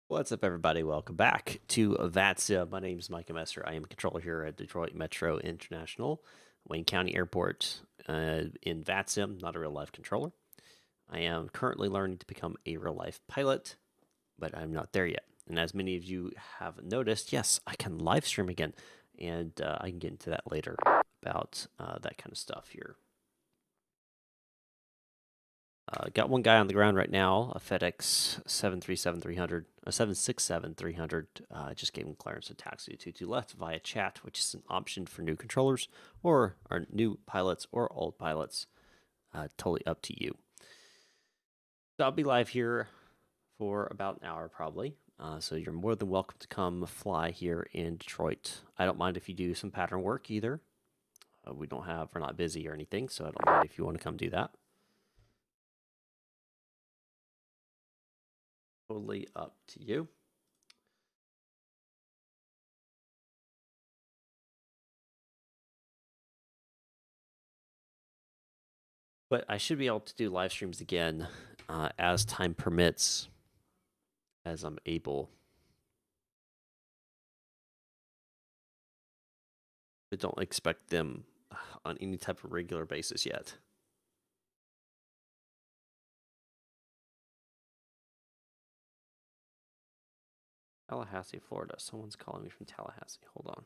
What's up, everybody? Welcome back to VATSIM. My name is Micah Messer. I am a controller here at Detroit Metro International, Wayne County Airport in VATSIM, not a real life controller. I am currently learning to become a real life pilot, but I'm not there yet. And as many of you have noticed, yes, I can live stream again, and I can get into that later about that kind of stuff here. Got one guy on the ground right now, a FedEx 737-300, a 767-300. Just gave him clearance to taxi to 22 left via chat, which is an option for new controllers or new pilots or old pilots. Totally up to you. So I'll be live here for about an hour probably. So you're more than welcome to come fly here in Detroit. I don't mind if you do some pattern work either. We're not busy or anything, so I don't mind if you want to come do that. Totally up to you. But I should be able to do live streams again as time permits, as I'm able. But don't expect them on any type of regular basis yet. Tallahassee, Florida. Someone's calling me from Tallahassee. Hold on.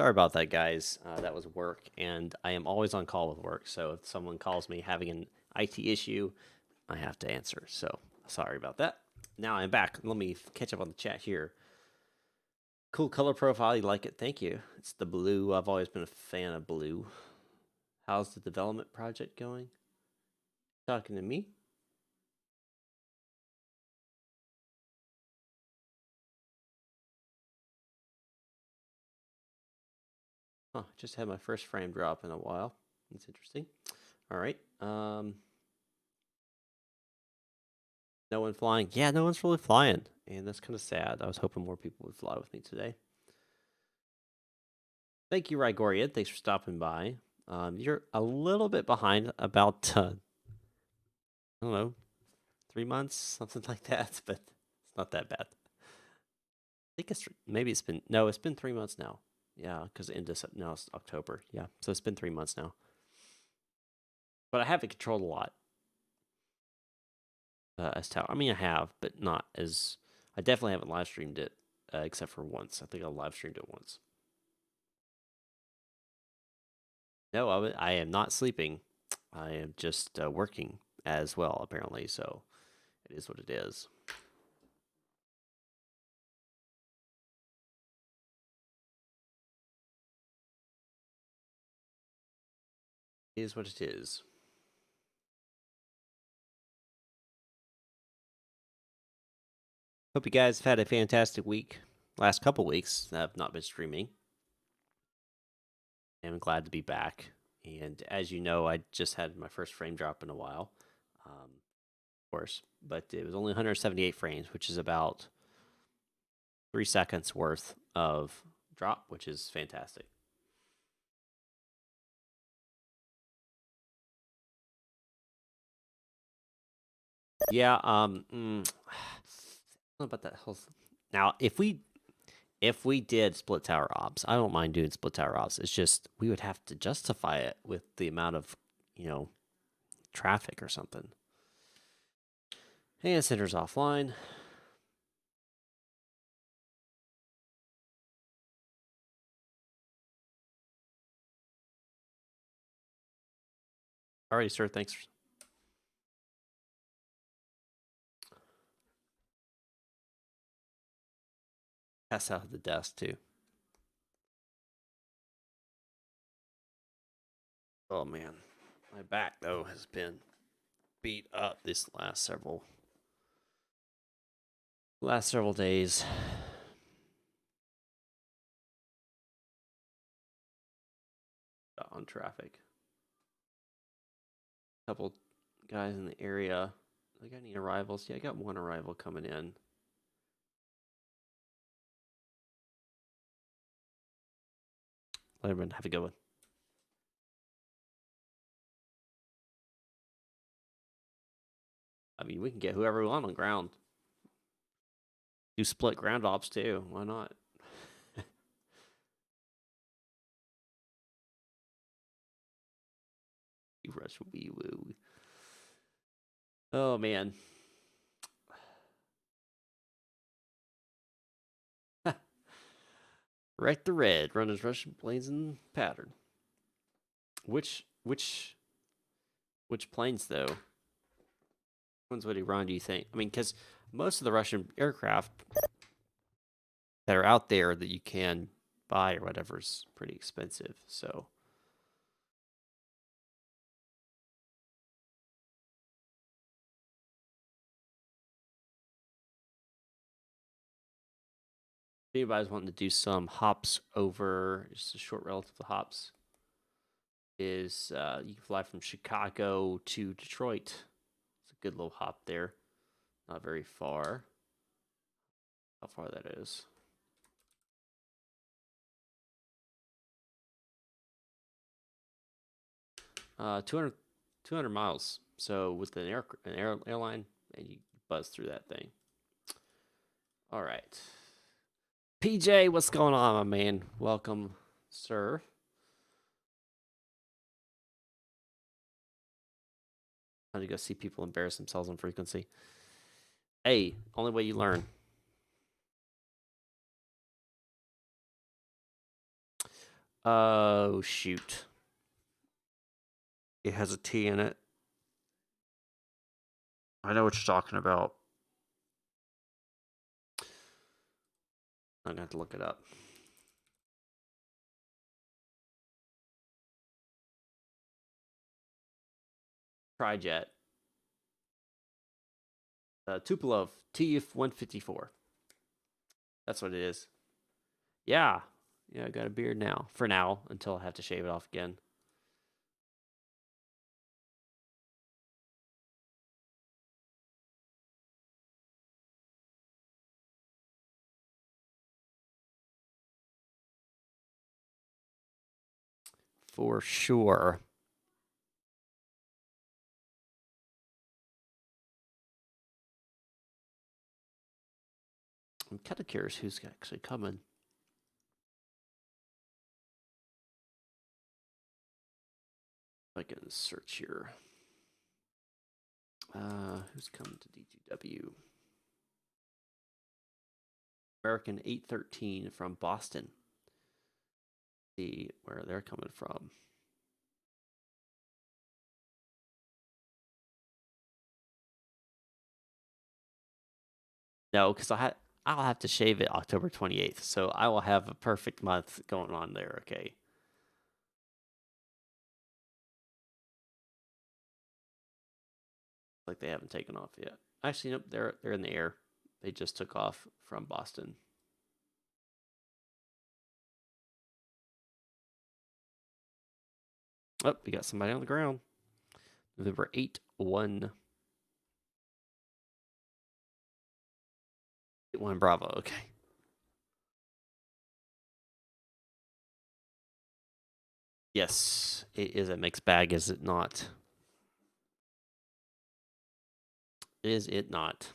sorry about that, guys. That was work, and I am always on call with work. So if someone calls me having an IT issue, I have to answer. So sorry about that. Now I'm back. Let me catch up on the chat here. Cool color profile. You like it? Thank you. It's the blue. I've always been a fan of blue. How's the development project going? Talking to me? Huh, just had my first frame drop in a while. That's interesting. All right. No one flying. Yeah, no one's really flying. And that's kind of sad. I was hoping more people would fly with me today. Thank you, Rygorian. Thanks for stopping by. You're a little bit behind, about, I don't know, 3 months, something like that, but it's not that bad. I think maybe it's been, no, it's been 3 months now. Yeah, because now it's October. Yeah, so it's been 3 months now. But I haven't controlled a lot as Tower. I mean, I have, but not as. I definitely haven't live streamed it, except for once. I think I live streamed it once. No, I am not sleeping. I am just working as well, apparently. So it is what it is. It is what it is. Hope you guys have had a fantastic week. Last couple weeks, I've not been streaming. I'm glad to be back. And as you know, I just had my first frame drop in a while, of course, but it was only 178 frames, which is about 3 seconds worth of drop, which is fantastic. Yeah, I don't know about that whole. Now, if we did split tower ops, I don't mind doing split tower ops. It's just we would have to justify it with the amount of, traffic or something. And center's offline. Alrighty, sir. Thanks. Pass out of the desk too. Oh man, my back though has been beat up this last several days. On traffic. Couple guys in the area. I got any arrivals? Yeah, I got one arrival coming in. Let everyone have a good one. I mean, we can get whoever we want on ground. Do split ground ops too. Why not? You rush wee woo. Oh man. Right the red. Run his Russian blazing pattern. Which planes though? Which ones would he run? Do you think? I mean, because most of the Russian aircraft that are out there that you can buy or whatever is pretty expensive. So if anybody's wanting to do some hops over, just a short relative to hops, is you can fly from Chicago to Detroit. It's a good little hop there. Not very far. How far that is. 200 miles. So with an airline, and you buzz through that thing. All right. PJ, what's going on, my man? Welcome, sir. How to go see people embarrass themselves on frequency. Hey, only way you learn. Oh, shoot. It has a T in it. I know what you're talking about. I'm going to have to look it up. Trijet. Tupolev TF-154. That's what it is. Yeah. Yeah, I got a beard now. For now, until I have to shave it off again. For sure. I'm kind of curious who's actually coming. I can search here. Who's coming to D2W? American 813 from Boston. See where they're coming from. No, because I'll have to shave it October 28th, so I will have a perfect month going on there. Okay. Like they haven't taken off yet. Actually, nope, they're in the air. They just took off from Boston. Oh, we got somebody on the ground. November 8-1. 8-1 Bravo. Okay. Yes, it is a mixed bag, is it not? Is it not?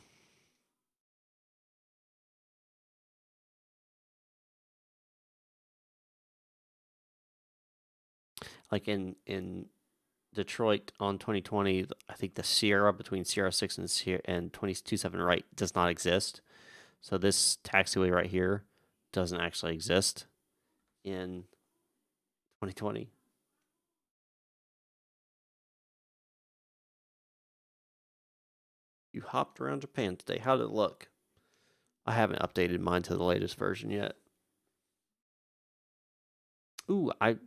Like in Detroit on 2020, I think the Sierra between Sierra 6 and Sierra and 22.7 right does not exist. So this taxiway right here doesn't actually exist in 2020. You hopped around Japan today. How did it look? I haven't updated mine to the latest version yet. Ooh, I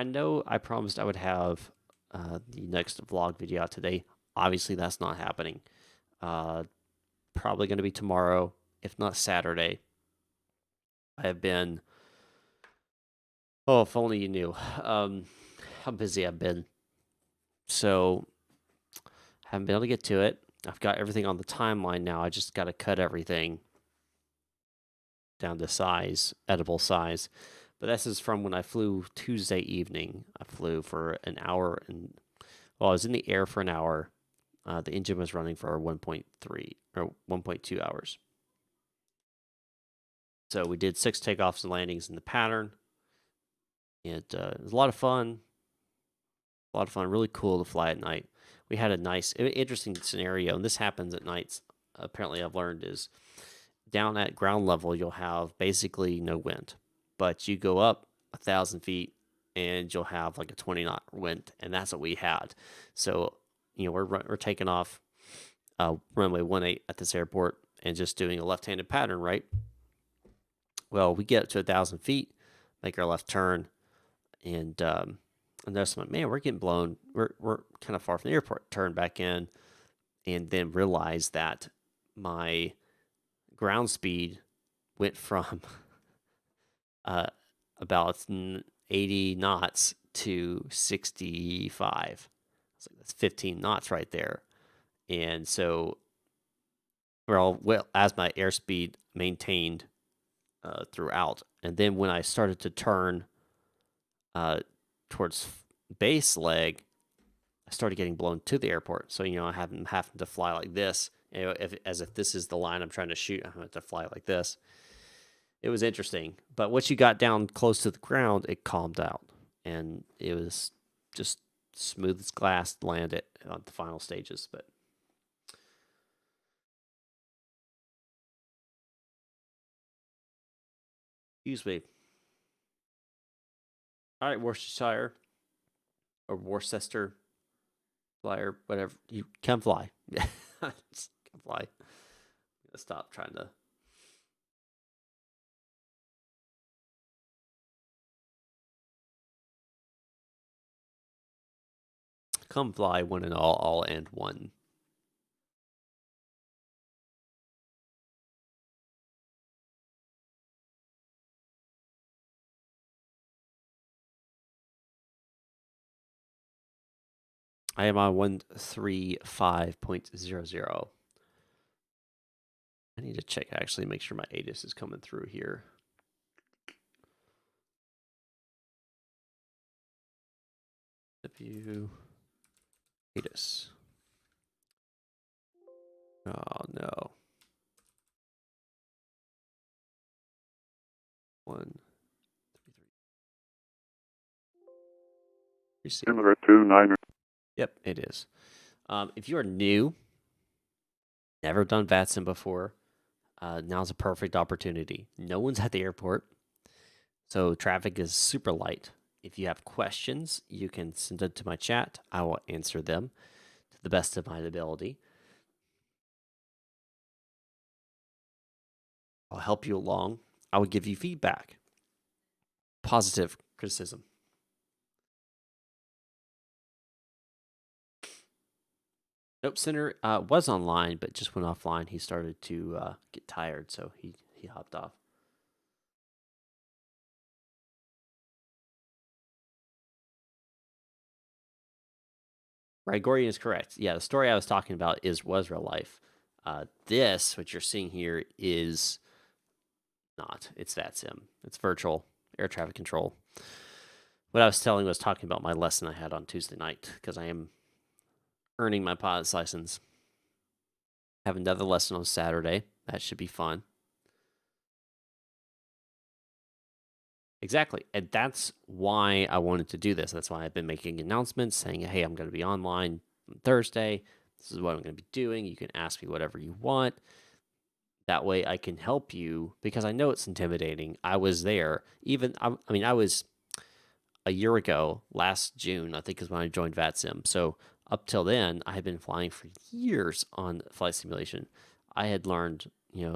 know I promised I would have the next vlog video out today. Obviously, that's not happening. Uh, Probably going to be tomorrow, if not Saturday. I have been. Oh, if only you knew how busy I've been. So haven't been able to get to it. I've got everything on the timeline now. I just got to cut everything down to size, edible size. But this is from when I flew Tuesday evening. I flew for an hour and, well, I was in the air for an hour. The engine was running for 1.3 or 1.2 hours. So we did 6 takeoffs and landings in the pattern. It was a lot of fun. A lot of fun. Really cool to fly at night. We had a nice, interesting scenario, and this happens at nights. Apparently, I've learned is down at ground level, you'll have basically no wind, but you go up 1,000 feet and you'll have like a 20 knot wind, and that's what we had. So, we're taking off runway 18 at this airport and just doing a left-handed pattern, right? Well, we get up to 1,000 feet, make our left turn, and there's some, man, we're getting blown. We're kind of far from the airport. Turn back in, and then realize that my ground speed went from uh, about 80 knots to 65. It's like that's 15 knots right there. And so, well, as my airspeed maintained throughout, and then when I started to turn uh, towards base leg, I started getting blown to the airport. So I having to fly like this, as if this is the line I'm trying to shoot. I have to fly like this. It was interesting, but once you got down close to the ground, it calmed out, and it was just smooth as glass to land it on the final stages. But excuse me. All right, Worcestershire or Worcester flyer, whatever. You can fly. Just come fly. Stop trying to. Come fly, one and all and one. I am on 135.00. I need to check actually, make sure my ATIS is coming through here. View ATIS. Oh no. One, receive. Similar to 9. Yep, it is. If you are new, never done VATSIM before, now's a perfect opportunity. No one's at the airport, so traffic is super light. If you have questions, you can send it to my chat. I will answer them to the best of my ability. I'll help you along. I will give you feedback, positive criticism. Nope, Center was online, but just went offline. He started to get tired, so he hopped off. Gregorian is correct. Yeah, the story I was talking about was real life. This, what you're seeing here, is not. It's VATSIM. It's virtual air traffic control. What I was talking about my lesson I had on Tuesday night because I am earning my pilot's license. I have another lesson on Saturday. That should be fun. Exactly. And that's why I wanted to do this. That's why I've been making announcements saying, hey, I'm going to be online on Thursday. This is what I'm going to be doing. You can ask me whatever you want. That way I can help you because I know it's intimidating. I was there. I was a year ago, last June, I think is when I joined VATSIM. So up till then, I had been flying for years on flight simulation. I had learned,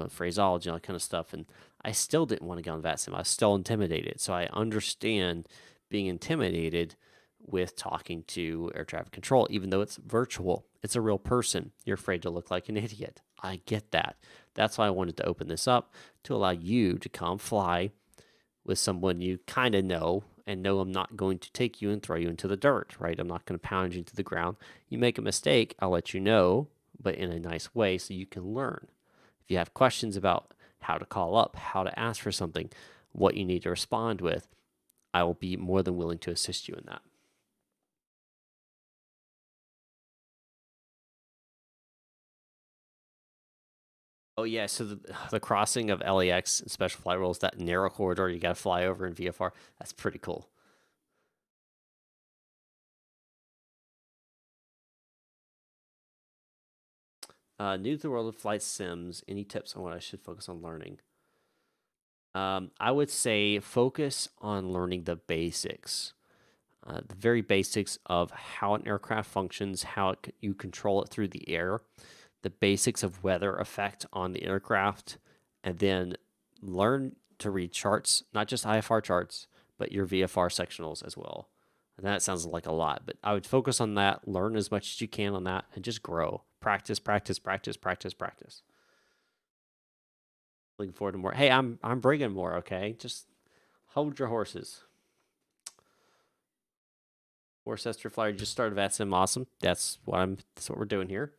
phraseology and all that kind of stuff, and I still didn't want to get on VATSIM. I was still intimidated. So I understand being intimidated with talking to air traffic control, even though it's virtual. It's a real person. You're afraid to look like an idiot. I get that. That's why I wanted to open this up to allow you to come fly with someone you kind of know and know I'm not going to take you and throw you into the dirt, right? I'm not going to pound you to the ground. You make a mistake, I'll let you know, but in a nice way so you can learn. If you have questions about how to call up, how to ask for something, what you need to respond with, I will be more than willing to assist you in that. Oh yeah, so the crossing of LAX and special flight rules, that narrow corridor you got to fly over in VFR, that's pretty cool. New to the world of flight sims. Any tips on what I should focus on learning? I would say focus on learning the basics, the very basics of how an aircraft functions, how you control it through the air, the basics of weather effect on the aircraft, and then learn to read charts, not just IFR charts, but your VFR sectionals as well. And that sounds like a lot, but I would focus on that, learn as much as you can on that, and just grow. Practice, practice, practice, practice, practice. Looking forward to more. Hey, I'm bringing more. Okay, just hold your horses. Worcester Flyer just started VATSIM. Awesome. That's what we're doing here.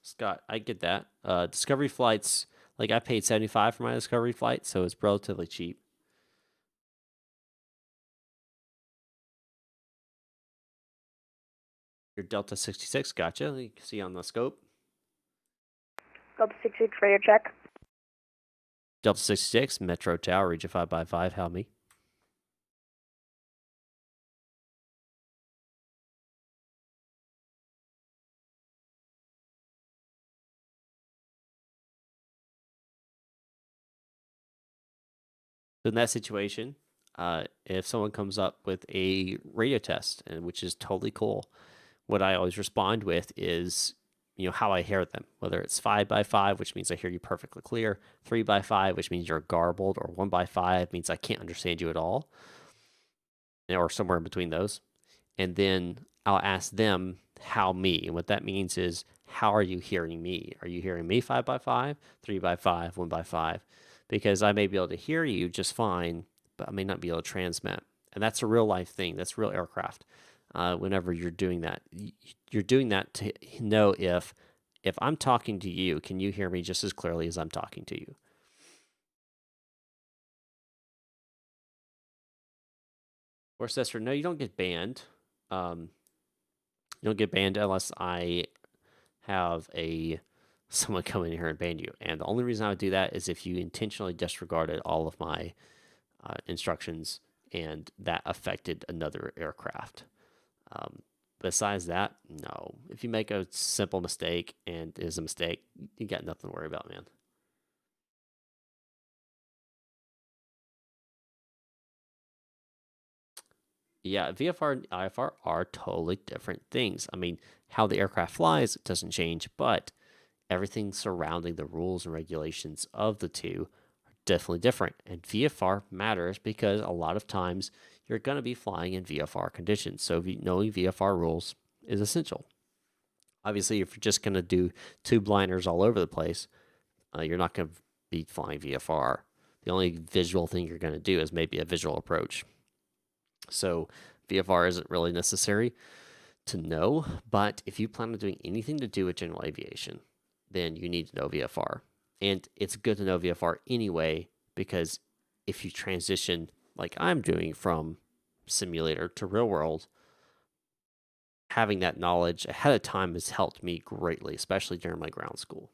Scott, I get that. Discovery flights, like I paid 75 for my Discovery flight, so it's relatively cheap. Your Delta 66, gotcha. You can see on the scope. Delta 66 for your check. Delta 66, Metro Tower, region 5 by 5, how me? So in that situation, if someone comes up with a radio test, and which is totally cool, what I always respond with is, how I hear them, whether it's 5x5, which means I hear you perfectly clear, 3x5, which means you're garbled, or 1x5 means I can't understand you at all, or somewhere in between those. And then I'll ask them how me. And what that means is, how are you hearing me? Are you hearing me 5x5, 3x5, 1x5? Because I may be able to hear you just fine, but I may not be able to transmit. And that's a real life thing. That's real aircraft. Whenever you're doing that, you're doing that to know if I'm talking to you, can you hear me just as clearly as I'm talking to you? Worcester, no, you don't get banned. Um, you don't get banned unless I have someone come in here and ban you. And the only reason I would do that is if you intentionally disregarded all of my instructions and that affected another aircraft. Besides that, no. If you make a simple mistake and it is a mistake, you got nothing to worry about, man. Yeah, VFR and IFR are totally different things. I mean, how the aircraft flies doesn't change, but everything surrounding the rules and regulations of the two are definitely different. And VFR matters because a lot of times you're going to be flying in VFR conditions. So knowing VFR rules is essential. Obviously, if you're just going to do tube liners all over the place, you're not going to be flying VFR. The only visual thing you're going to do is maybe a visual approach. So VFR isn't really necessary to know, but if you plan on doing anything to do with general aviation, then you need to know VFR. And it's good to know VFR anyway, because if you transition like I'm doing from simulator to real world, having that knowledge ahead of time has helped me greatly, especially during my ground school.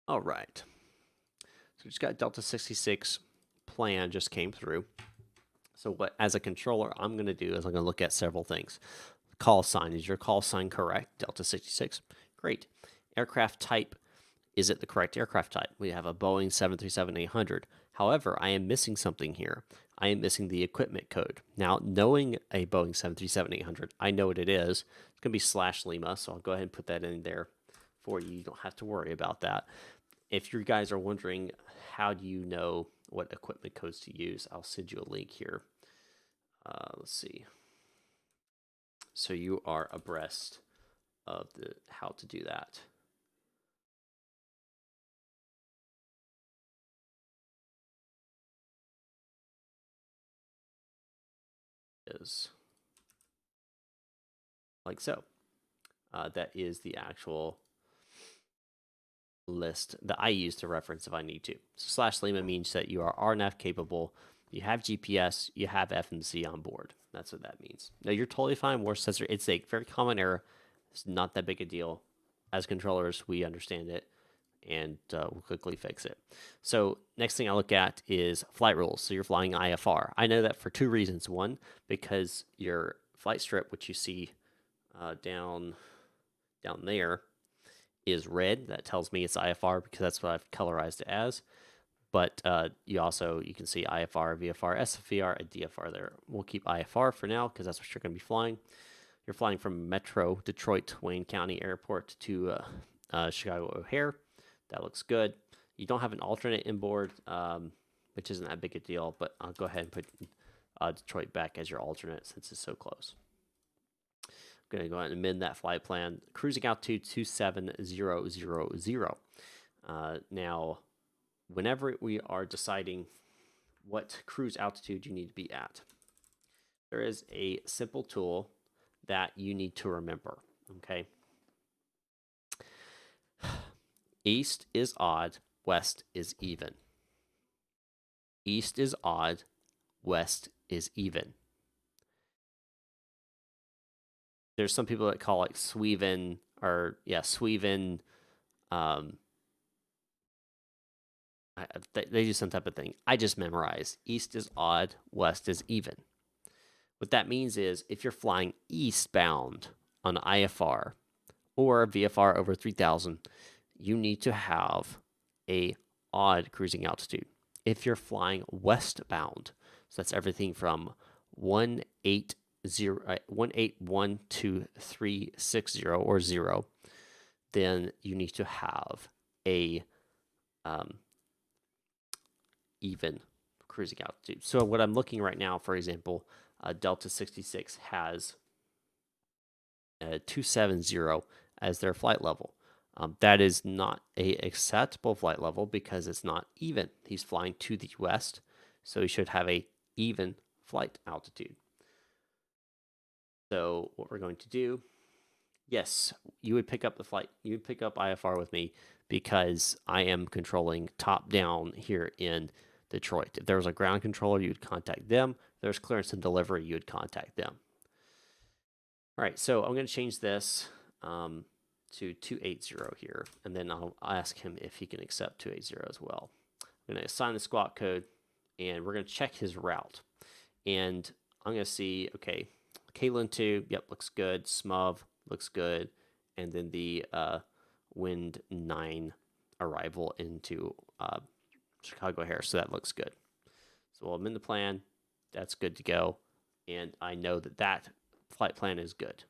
All right. So we just got Delta 66 plan just came through. So what, as a controller, I'm going to do is I'm going to look at several things. Call sign, is your call sign correct? Delta 66. Great. Aircraft type, is it the correct aircraft type? We have a Boeing 737-800. However, I am missing something here. I am missing the equipment code. Now, knowing a Boeing 737-800, I know what it is. It's going to be /Lima, so I'll go ahead and put that in there for you. You don't have to worry about that. If you guys are wondering, how do you know what equipment codes to use, I'll send you a link here. Let's see. So you are abreast of how to do that. Is like so. That is the actual list that I use to reference if I need to. So /Lima means that you are RNAV capable, you have GPS, you have FMC on board. That's what that means. Now you're totally fine. War sensor, it's a very common error. It's not that big a deal. As controllers, we understand it, and we'll quickly fix it. So next thing I look at is flight rules. So you're flying IFR. I know that for two reasons. One, because your flight strip, which you see down there, is red. That tells me it's IFR because that's what I've colorized it as. But you can see IFR, VFR, SFVR, and DFR there. We'll keep IFR for now because that's what you're going to be flying. You're flying from Metro Detroit Wayne County Airport to Chicago O'Hare. That looks good. You don't have an alternate inboard, which isn't that big a deal, but I'll go ahead and put Detroit back as your alternate since it's so close. I'm going to go ahead and amend that flight plan. Cruising altitude 27000. Now, whenever we are deciding what cruise altitude you need to be at, there is a simple tool that you need to remember, okay? East is odd, west is even. East is odd, west is even. There's some people that call it Sweven, Sweven. They do some type of thing. I just memorize. East is odd, west is even. What that means is if you're flying eastbound on IFR or VFR over 3000, you need to have a odd cruising altitude. If you're flying westbound, so that's everything from 1812360 or 0, then you need to have a even cruising altitude. So what I'm looking right now, for example, Delta 66 has 270 as their flight level. That is not a acceptable flight level because it's not even. He's flying to the west, so he should have a even flight altitude. So what we're going to do, yes, you would pick up the flight. You would pick up IFR with me because I am controlling top down here in Detroit. If there was a ground controller, you would contact them. If there's clearance and delivery, you would contact them. All right, so I'm going to change this to 280 here, and then I'll ask him if he can accept 280 as well. I'm going to assign the squawk code, and we're going to check his route. And I'm going to see, okay, Caitlin 2, yep, looks good. SMUV looks good. And then the Wind 9 arrival into Chicago O'Hare, so that looks good. So we'll amend the plan. That's good to go. And I know that that flight plan is good.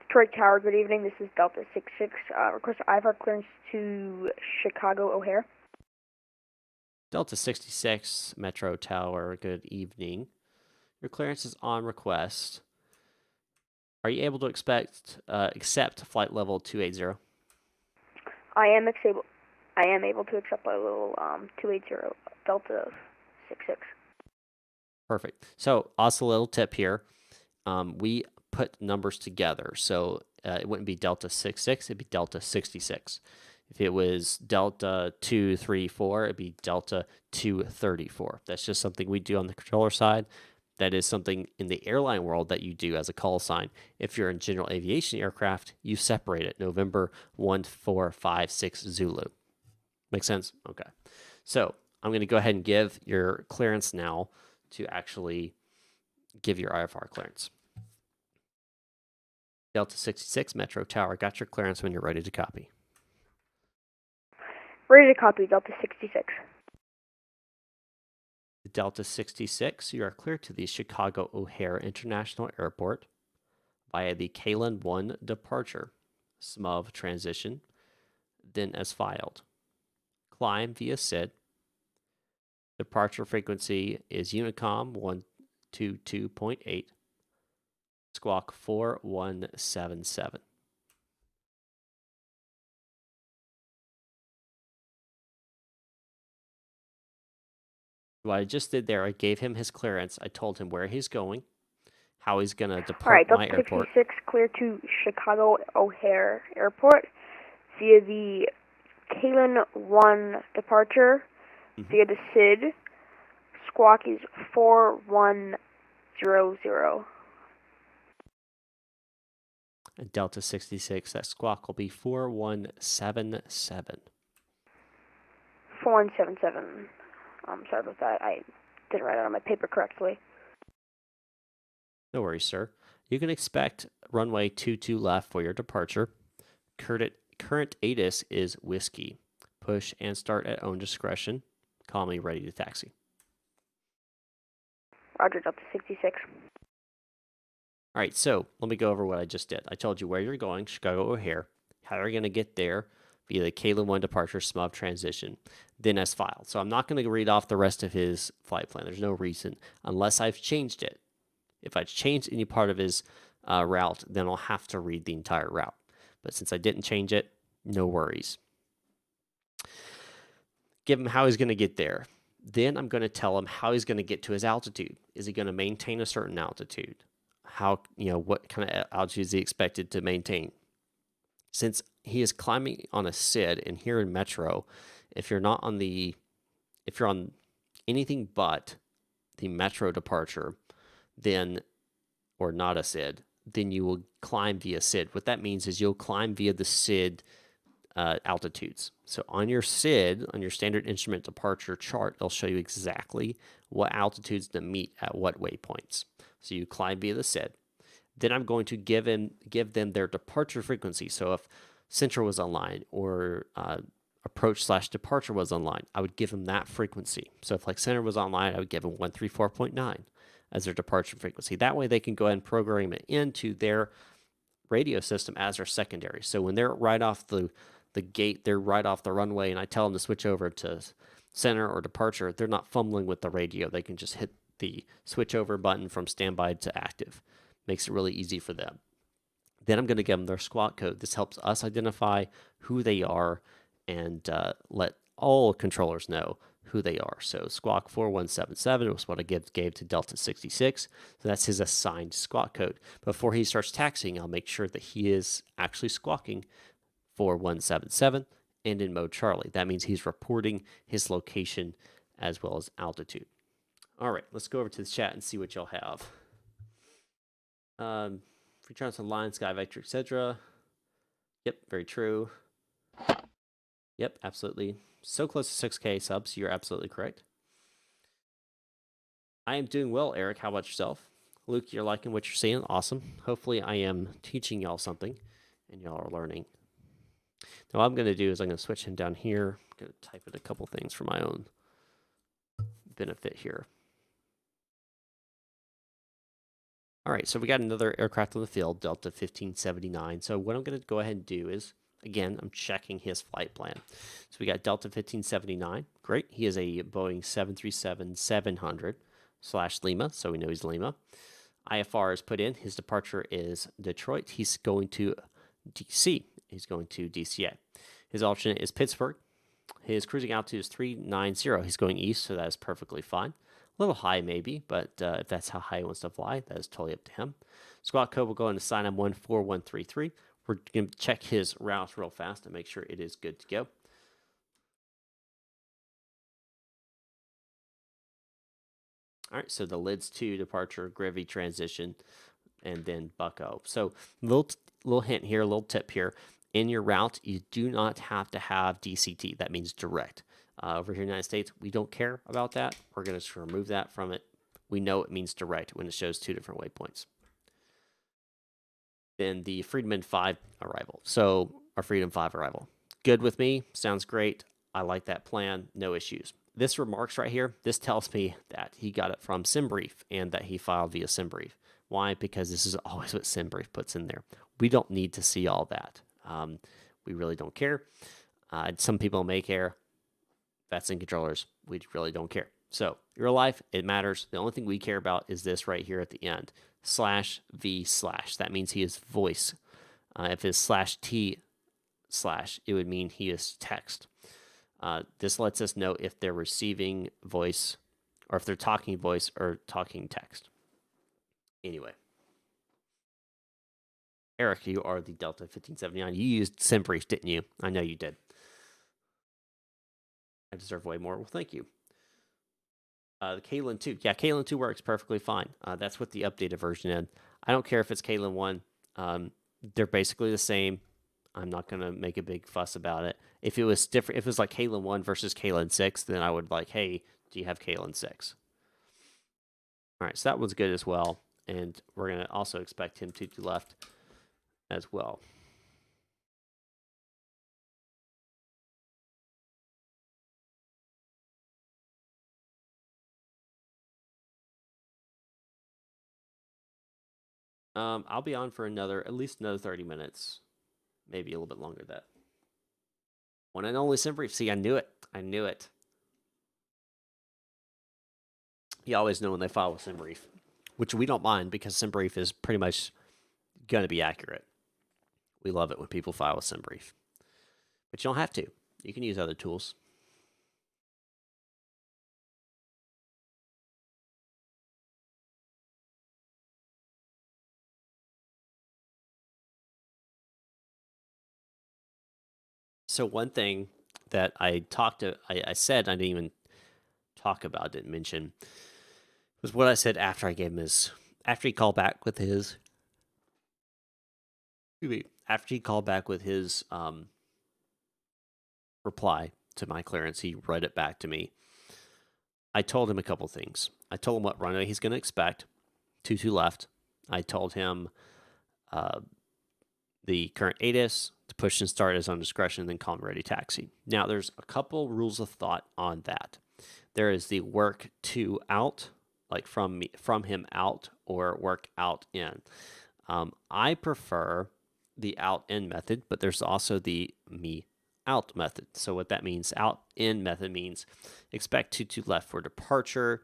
Detroit Tower, good evening. This is Delta 66. Request IFR clearance to Chicago O'Hare. Delta 66, Metro Tower, good evening. Your clearance is on request. Are you able to accept flight level 280? I am able to accept flight level 280 Delta 66. Perfect. So also a little tip here. We put numbers together. So it wouldn't be Delta 66, it'd be Delta 66. If it was Delta 234, it'd be Delta 234. That's just something we do on the controller side. That is something in the airline world that you do as a call sign. If you're in general aviation aircraft, you separate it. November 1456 Zulu. Make sense? Okay. So I'm going to go ahead and give your clearance now to actually give your IFR clearance. Delta 66 Metro Tower, got your clearance when you're ready to copy. Ready to copy, Delta 66. Delta 66, you are clear to the Chicago O'Hare International Airport via the KLIN 1 departure, SMUV transition, then as filed. Climb via SID. Departure frequency is Unicom 122.8, squawk 4177. What I just did there, I gave him his clearance. I told him where he's going, how he's going to depart my airport. Delta 66 clear to Chicago O'Hare Airport via the KLIN 1 departure, via the SID. Squawk is 4100. And Delta 66, that squawk will be 4177. 4177. I'm sorry about that. I didn't write it on my paper correctly. No worries, sir. You can expect runway 22 left for your departure. Current ATIS is whiskey. Push and start at own discretion. Call me ready to taxi. Roger, Delta 66. All right, so let me go over what I just did. I told you where you're going, Chicago O'Hare, how you're going to get there via the KLIN 1 departure, SMUV transition, then as filed. So I'm not going to read off the rest of his flight plan. There's no reason unless I've changed it. If I changed any part of his route, then I'll have to read the entire route. But since I didn't change it, no worries. Give him how he's going to get there. Then I'm going to tell him how he's going to get to his altitude. Is he going to maintain a certain altitude? What kind of altitude is he expected to maintain? Since he is climbing on a SID, and here in Metro, if you're on anything but the Metro departure, then, or not a SID, then you will climb via SID. What that means is you'll climb via the SID altitudes. So on your SID, on your standard instrument departure chart, it'll show you exactly what altitudes to meet at what waypoints. So you climb via the SID. Then I'm going to give them their departure frequency. So if Central was online or approach/departure was online, I would give them that frequency. So if like center was online, I would give them 134.9 as their departure frequency. That way they can go ahead and program it into their radio system as their secondary. So when they're right off the gate, they're right off the runway, and I tell them to switch over to center or departure, they're not fumbling with the radio. They can just hit the switch over button from standby to active. Makes it really easy for them. Then I'm going to give them their squawk code. This helps us identify who they are and let all controllers know who they are. So squawk 4177 was what I gave to Delta 66. So that's his assigned squawk code. Before he starts taxiing, I'll make sure that he is actually squawking 4177 and in mode Charlie. That means he's reporting his location as well as altitude. All right, let's go over to the chat and see what y'all have. Free chance on line, sky vector, etc. Yep, very true. Yep, absolutely. So close to 6K subs. You're absolutely correct. I am doing well, Eric. How about yourself? Luke, you're liking what you're seeing. Awesome. Hopefully, I am teaching y'all something and y'all are learning. Now, what I'm going to do is I'm going to switch him down here. I'm going to type in a couple things for my own benefit here. All right, so we got another aircraft on the field, Delta 1579. So what I'm going to go ahead and do is, again, I'm checking his flight plan. So we got Delta 1579. Great. He is a Boeing 737-700/Lima, so we know he's Lima. IFR is put in. His departure is Detroit. He's going to DC. He's going to DCA. His alternate is Pittsburgh. His cruising altitude is 390. He's going east, so that is perfectly fine. A little high maybe, but if that's how high he wants to fly, that is totally up to him. Squawk code will go into sign on 14133. We're going to check his routes real fast and make sure it is good to go. All right, so the lids to departure, Grivy transition, and then Bucko. So little hint here, a little tip here. In your route, you do not have to have DCT. That means direct. Over here in the United States, we don't care about that. We're going to remove that from it. We know it means direct when it shows two different waypoints. Then the Freedman 5 arrival. So our Freedom 5 arrival. Good with me. Sounds great. I like that plan. No issues. This remarks right here, this tells me that he got it from SimBrief and that he filed via SimBrief. Why? Because this is always what SimBrief puts in there. We don't need to see all that. We really don't care. Some people may care. VATSIM controllers, we really don't care. So real life, it matters. The only thing we care about is this right here at the end. /v/. That means he is voice. If it's /t/, it would mean he is text. This lets us know if they're receiving voice or if they're talking voice or talking text. Anyway. Eric, you are the Delta 1579. You used SimBrief, didn't you? I know you did. I deserve way more. Well, thank you. The Kalen 2. Yeah, Kalen 2 works perfectly fine. That's what the updated version is. I don't care if it's Kalen 1. They're basically the same. I'm not going to make a big fuss about it. If it was different, if it was like Kalen 1 versus Kalen 6, then I would like, hey, do you have Kalen 6? All right, so that one's good as well. And we're going to also expect him to left as well. I'll be on for at least another 30 minutes, maybe a little bit longer than that. One and only SimBrief. See, I knew it. I knew it. You always know when they file with SimBrief, which we don't mind because SimBrief is pretty much going to be accurate. We love it when people file with SimBrief. But you don't have to. You can use other tools. So one thing that I said I didn't even talk about, didn't mention, was what I said after I gave him after he called back with his reply to my clearance. He read it back to me. I told him a couple things. I told him what runway he's going to expect, 22 left. I told him the current ATIS, to push and start his own discretion, then call him ready taxi. Now, there's a couple rules of thought on that. There is the work to out, like from him out, or work out in. I prefer the out in method, but there's also the me out method. So what that means, out in method means expect 22 left for departure,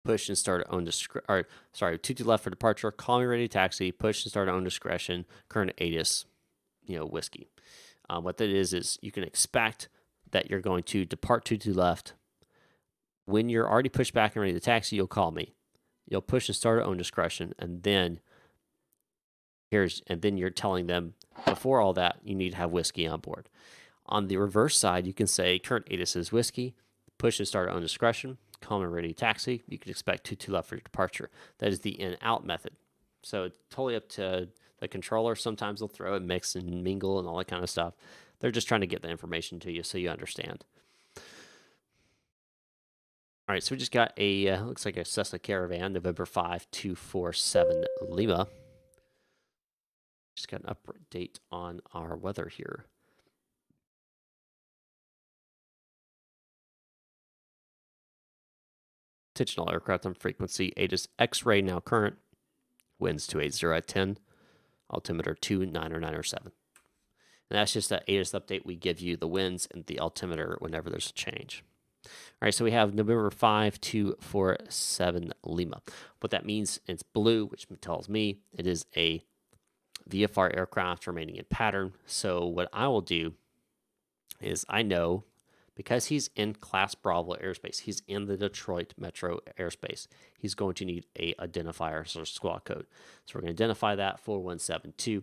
push and start at own discretion. Or sorry, 22 left for departure, call me ready taxi, push and start at own discretion, current ATIS, whiskey. What that is you can expect that you're going to depart 22 left. When you're already pushed back and ready to taxi, you'll call me. You'll push and start at own discretion, and then you're telling them before all that you need to have whiskey on board. On the reverse side, you can say current ATIS is whiskey, push and start at own discretion, call me ready taxi. You can expect 22 left for your departure. That is the in-out method. So it's totally up to the controller. Sometimes they'll throw it, mix and mingle and all that kind of stuff. They're just trying to get the information to you so you understand. All right, so we just got a, looks like a Cessna Caravan, November 5247 Lima. Just got an update on our weather here. Intentional aircraft on frequency, ATIS X-ray now current, winds 280 at 10, altimeter 29 or 9 or 7. And that's just an ATIS update. We give you the winds and the altimeter whenever there's a change. All right, so we have November 5247 Lima. What that means, it's blue, which tells me it is a VFR aircraft remaining in pattern. So what I will do is I know because he's in Class Bravo airspace, he's in the Detroit metro airspace, he's going to need a identifier or squawk code. So we're going to identify that 4172.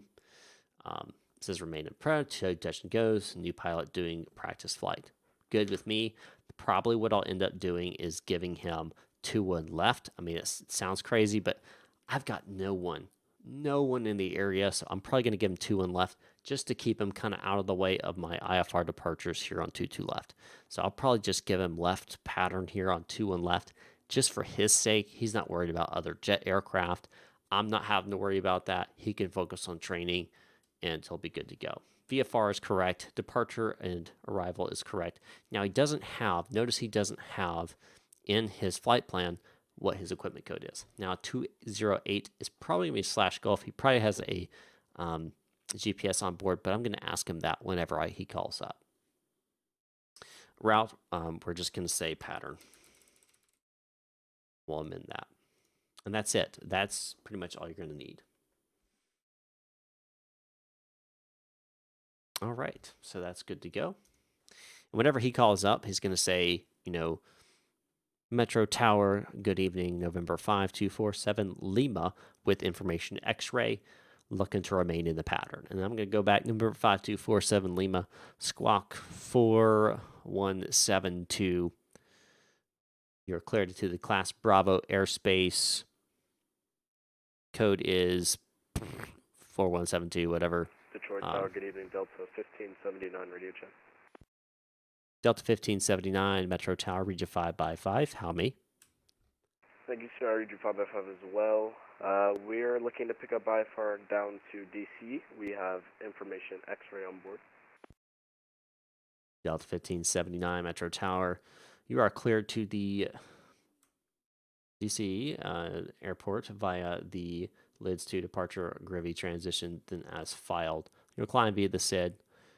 It says remain in prep, touch and goes, new pilot doing practice flight. Good with me. Probably what I'll end up doing is giving him 2-1 left. I mean, it sounds crazy, but I've got no one in the area, so I'm probably going to give him 2-1 left just to keep him kind of out of the way of my IFR departures here on 2-2 left. So I'll probably just give him left pattern here on 2-1 left just for his sake. He's not worried about other jet aircraft. I'm not having to worry about that. He can focus on training and he'll be good to go. VFR is correct. Departure and arrival is correct. Now, notice he doesn't have in his flight plan what his equipment code is. Now, 208 is probably going to be /Gulf. He probably has a GPS on board, but I'm going to ask him that whenever he calls up. Route, we're just going to say pattern. We'll amend that. And that's it. That's pretty much all you're going to need. All right, so that's good to go. And whenever he calls up, he's going to say, Metro Tower, good evening, November 5247 Lima, with information X-ray, looking to remain in the pattern. And I'm going to go back, November 5247 Lima, squawk 4172. You're cleared to the Class Bravo airspace. Code is 4172, whatever. Detroit Tower, good evening, Delta 1579, radio check. Delta 1579, Metro Tower, region 5x5, how me? Thank you, sir. I read you 5x5 as well. We're looking to pick up IFR down to DC. We have information X-ray on board. Delta 1579, Metro Tower. You are cleared to the DC airport via the LIDS to departure Grivy transition, then as filed. You're climb via the SID.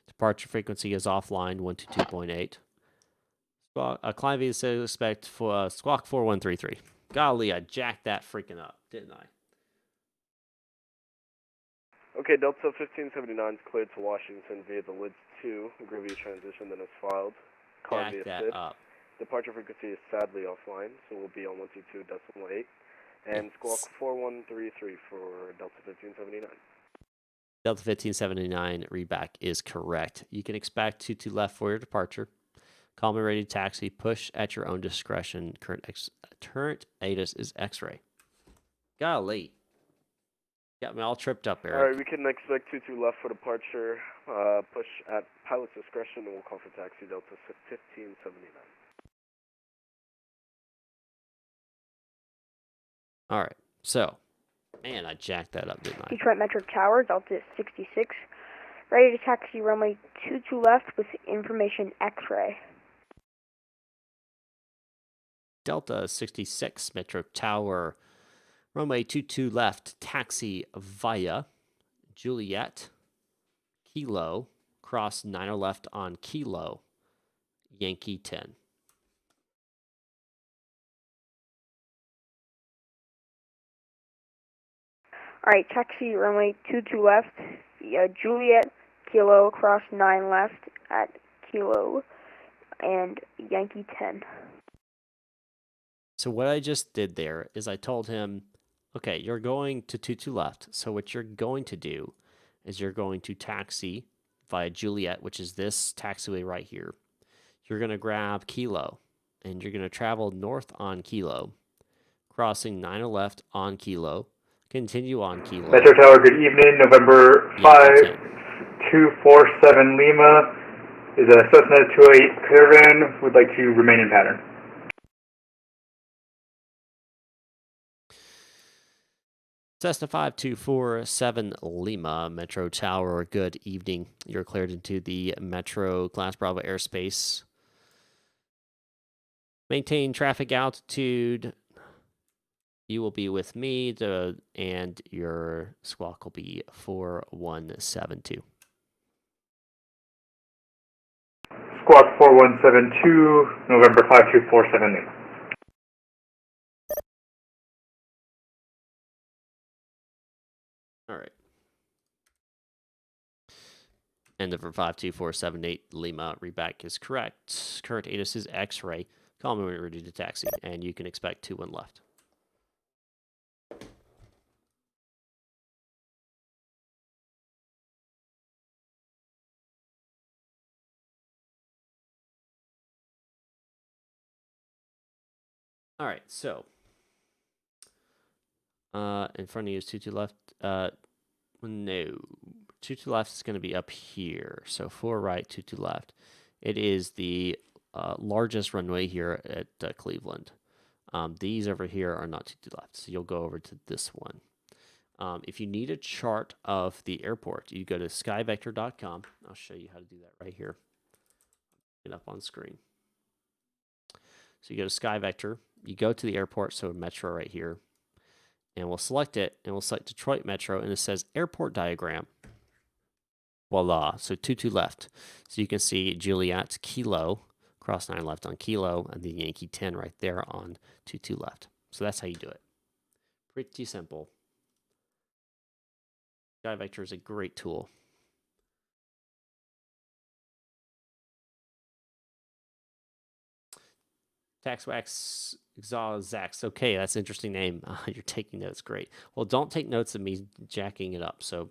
Departure frequency is offline 122.8. Climb via the SID, expect for squawk 4133. Golly, I jacked that freaking up, didn't I? Okay, Delta 1579 is cleared to Washington via the LIDS 2 Grivy transition, then as filed. Climb via Jack that SID. up. Departure frequency is sadly offline, so we'll be on 122.8. And squawk 4133 for Delta 1579. Delta 1579 readback is correct. You can expect 22 left for your departure. Call me ready taxi. Push at your own discretion. Current ATIS is X-ray. Golly. Got me all tripped up, Eric. Alright, we can expect 22 left for departure. Push at pilot's discretion, and we'll call for taxi Delta 1579. All right, so Man, I jacked that up, didn't I? Detroit Metro Tower, Delta 66. Ready to taxi runway 22 left with information X-ray. Delta 66, Metro Tower, runway 22 left, taxi via Juliet, Kilo, cross 90 left on Kilo, Yankee 10. Alright, taxi runway 22 left, Juliet, Kilo, cross 9 left at Kilo, and Yankee 10. So what I just did there is I told him, okay, you're going to 22 left. So what you're going to do is you're going to taxi via Juliet, which is this taxiway right here. You're going to grab Kilo, and you're going to travel north on Kilo, crossing 90 left on Kilo, continue on Kilo. Metro Tower, good evening. November 5247 Lima is a Cessna 208 Caravan. Would like to remain in pattern. Cessna 5247 Lima, Metro Tower, good evening. You're cleared into the Metro Class Bravo airspace. Maintain traffic altitude. You will be with me, and your squawk will be 4172. Squawk 4172, November 5247 Lima. All right. And for 52478 Lima, readback is correct. Current ATIS is X-ray. Call me when you're ready to taxi, and you can expect 21 left. All right, so in front of you is 22 left. No, 22 left is going to be up here. So 4 right, 22 left. It is the largest runway here at Cleveland. These over here are not 22 left, so you'll go over to this one. If you need a chart of the airport, you go to skyvector.com. I'll show you how to do that right here. Get up on screen. So you go to SkyVector, you go to the airport, so Metro right here, and we'll select it, and we'll select Detroit Metro, and it says airport diagram. Voila, so 22 left. So you can see Juliet Kilo, cross 9 left on Kilo, and the Yankee 10 right there on 22 left. So that's how you do it. Pretty simple. SkyVector is a great tool. Taxwax Exhazax. Okay, that's an interesting name. You're taking notes. Great. Well, don't take notes of me jacking it up. So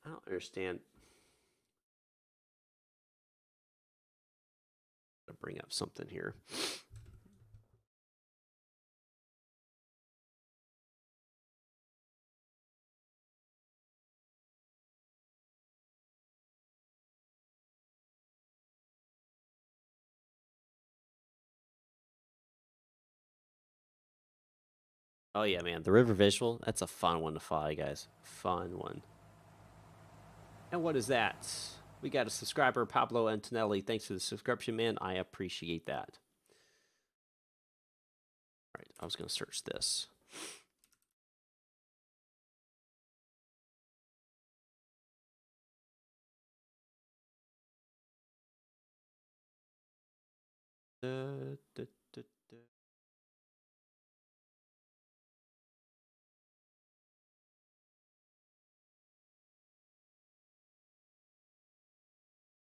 I don't understand. I'm going to bring up something here. Oh, yeah, man. The river visual, that's a fun one to fly, guys. Fun one. And what is that? We got a subscriber, Pablo Antonelli. Thanks for the subscription, man. I appreciate that. All right, I was going to search this. Da, da, da, da.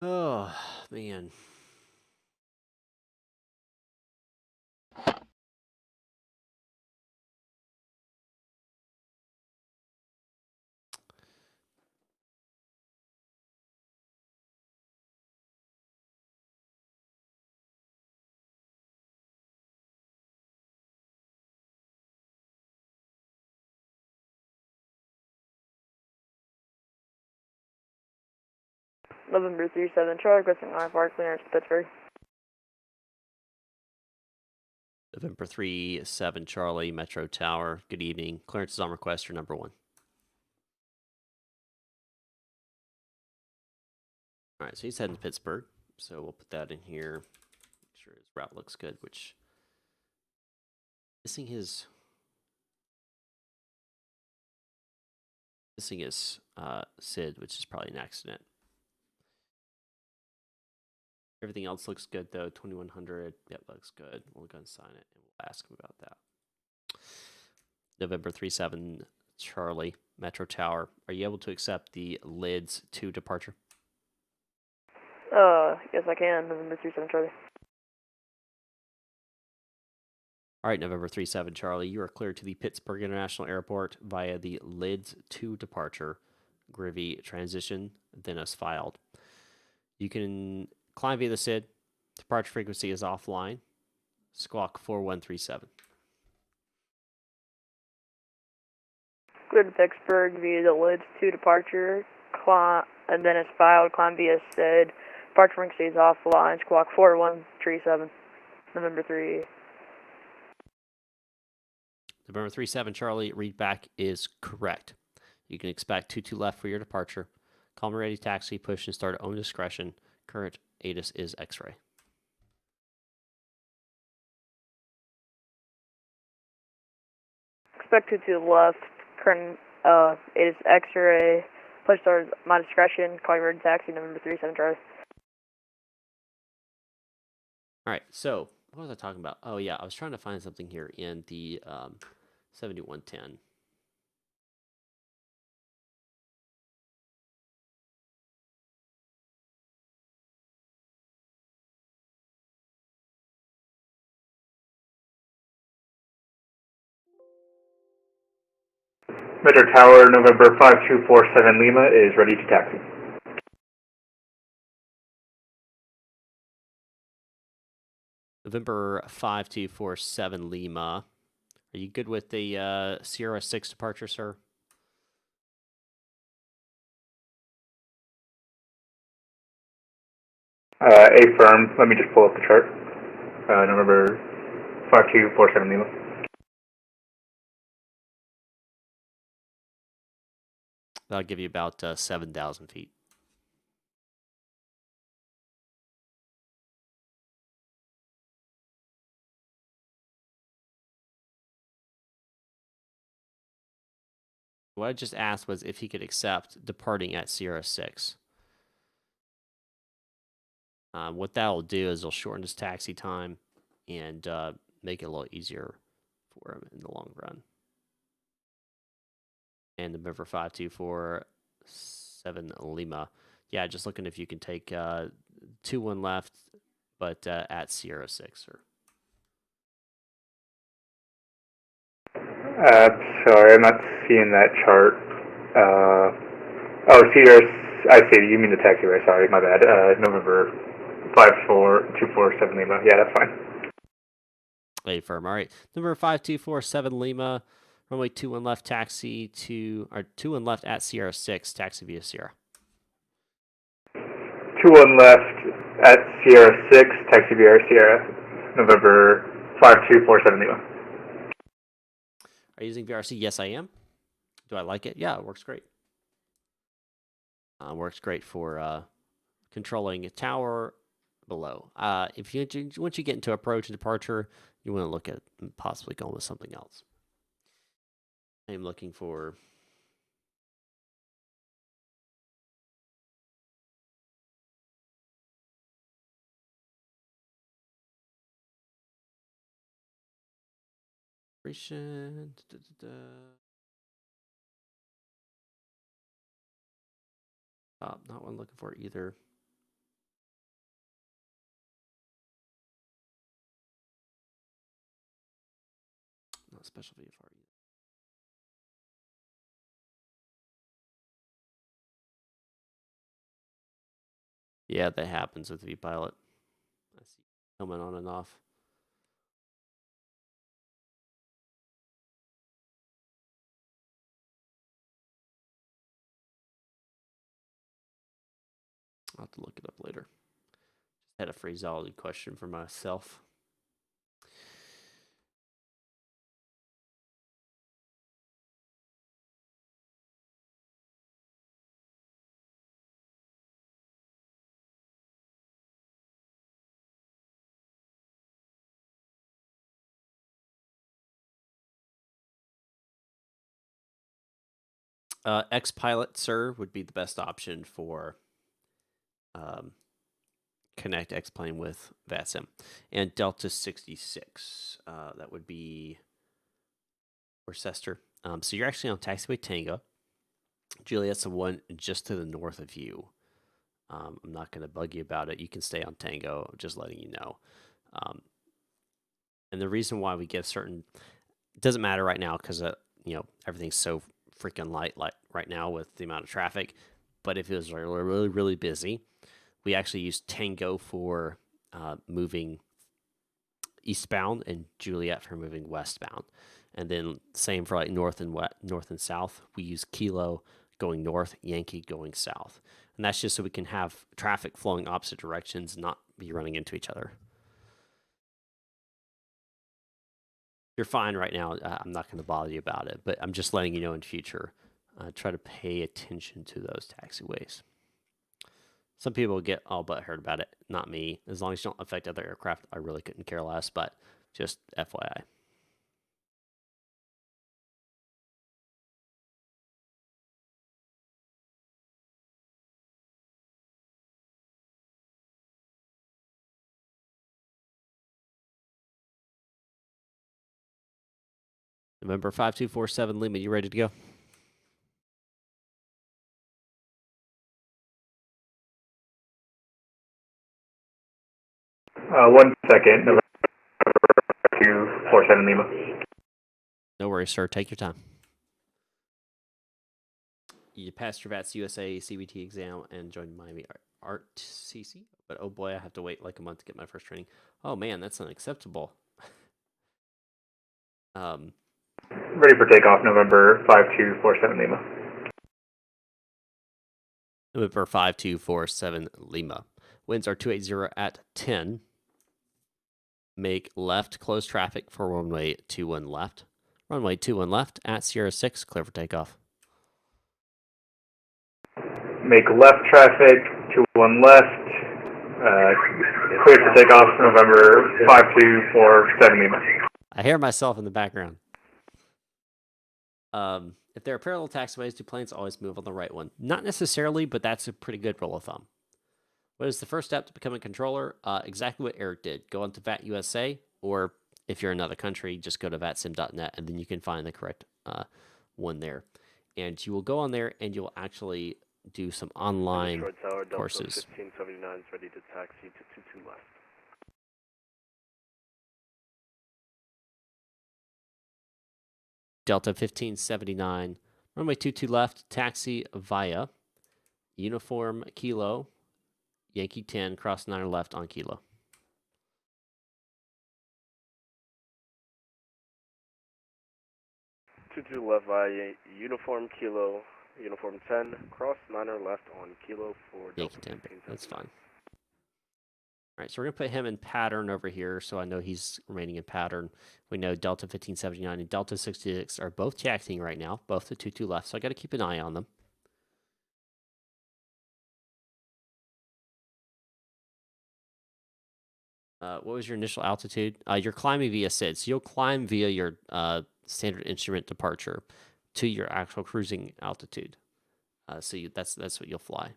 Oh, man. November 37 Charlie, requesting IFR clearance to Pittsburgh. November 37 Charlie, Metro Tower. Good evening. Clearance is on request for number 1. All right, so he's heading to Pittsburgh. So we'll put that in here. Make sure his route looks good, which missing his SID, which is probably an accident. Everything else looks good though. 2100. Yep, looks good. We'll go and sign it and we'll ask him about that. November 37 Charlie, Metro Tower. Are you able to accept the lids to departure? Yes I can. November 37 Charlie. All right, November 37 Charlie, you are cleared to the Pittsburgh International Airport via the lids to departure Grivy transition, then as filed. You can climb via the SID. Departure frequency is offline. Squawk 4137. Cleared to Pittsburgh via the lids to departure, and then it's filed, climb via SID. Departure frequency is offline. Squawk 4137. November 3. November 37 Charlie, readback is correct. You can expect 22 left for your departure. Call me ready taxi, push and start at own discretion. Current ATIS is X-ray. Expect to the left. Current ATIS X-ray. Push start at my discretion. Call me ready taxi. November 37 Charlie. All right, so what was I talking about? Oh yeah, I was trying to find something here in the 7110. Metro Tower, November 5247 Lima is ready to taxi. November 5247 Lima. Are you good with the Sierra 6 departure, sir? Affirmed. Let me just pull up the chart. November 5247 Lima. That'll give you about 7,000 feet. What I just asked was if he could accept departing at Sierra 6. What that'll do is it'll shorten his taxi time and make it a little easier for him in the long run. And November 5247 Lima. Yeah, just looking if you can take 2-1 left, but at Sierra 6, sir. Sorry, I'm not seeing that chart. Sierra, I see, you mean the taxiway, sorry, my bad. November 54247 Lima, yeah, that's fine. Affirm. All right. Number 5247 Lima, runway 21 left, taxi to, or 21 left at Sierra 6, taxi via Sierra. 21 left at Sierra 6, taxi via Sierra, November 5247 Lima. Are you using VRC? Yes, I am. Do I like it? Yeah, it works great. Works great for controlling a tower below. If you once you get into approach and departure, you want to look at possibly going with something else. I'm looking for not what I'm looking for either. Not special VFR either. Yeah, that happens with VPilot. I see coming on and off. I'll have to look it up later. Just had a phraseology question for myself. X-Pilot, sir, would be the best option for connect X-Plane with VATSIM. And Delta 66, that would be Worcester. So you're actually on taxiway Tango. Juliet's the one just to the north of you. I'm not going to bug you about it. You can stay on Tango, I'm just letting you know. And the reason why we get certain, it doesn't matter right now because everything's so freaking light right now with the amount of traffic. But if it was really, really busy, we actually use Tango for moving eastbound and Juliet for moving westbound. And then same for like north and south. We use Kilo going north, Yankee going south. And that's just so we can have traffic flowing opposite directions, not be running into each other. You're fine right now. I'm not going to bother you about it, but I'm just letting you know in future. Try to pay attention to those taxiways. Some people get all but hurt about it, not me. As long as you don't affect other aircraft, I really couldn't care less, but just FYI. November 5247 Lima, you ready to go? One second. November 247 Lima. No worries, sir. Take your time. You passed your VATS USA CBT exam and joined Miami ATC. But oh boy, I have to wait like a month to get my first training. Oh man, that's unacceptable. Ready for takeoff, November 5247 Lima. November 5247 Lima. Winds are 280 at 10. Make left, close traffic for runway 21 left. Runway 21 left at Sierra 6, clear for takeoff. Make left traffic, 21 left, clear for takeoff, November 5247 Lima. I hear myself in the background. If there are parallel taxiways, do planes always move on the right one? Not necessarily, but that's a pretty good rule of thumb. What is the first step to become a controller? Exactly what Eric did. Go onto VAT USA, or if you're in another country, just go to vatsim.net, and then you can find the correct one there. And you will go on there, and you'll actually do some online Tower, courses. Delta 1579 is ready to taxi to 22 left. Delta 1579, runway 22 left, taxi via Uniform Kilo, Yankee 10, cross 9 left on Kilo. Two left via Uniform Kilo, Uniform 10, cross 9 left on Kilo for Delta Yankee 10, that's fine. All right, so we're going to put him in pattern over here, so I know he's remaining in pattern. We know Delta 1579 and Delta 66 are both taxiing right now, both the 22 left, so I got to keep an eye on them. What was your initial altitude? You're climbing via SID, so you'll climb via your standard instrument departure to your actual cruising altitude. That's what you'll fly.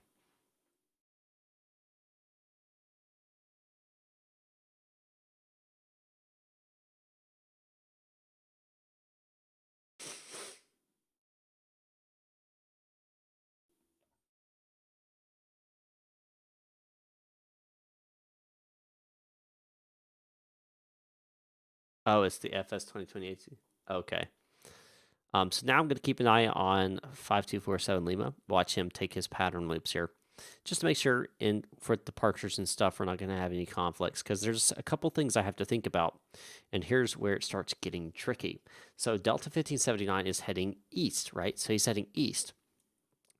Oh, it's the FS 2028. Okay. So now I'm going to keep an eye on 5247 Lima. Watch him take his pattern loops here, just to make sure for departures and stuff, we're not going to have any conflicts, because there's a couple things I have to think about, and here's where it starts getting tricky. So Delta 1579 is heading east, right? So he's heading east.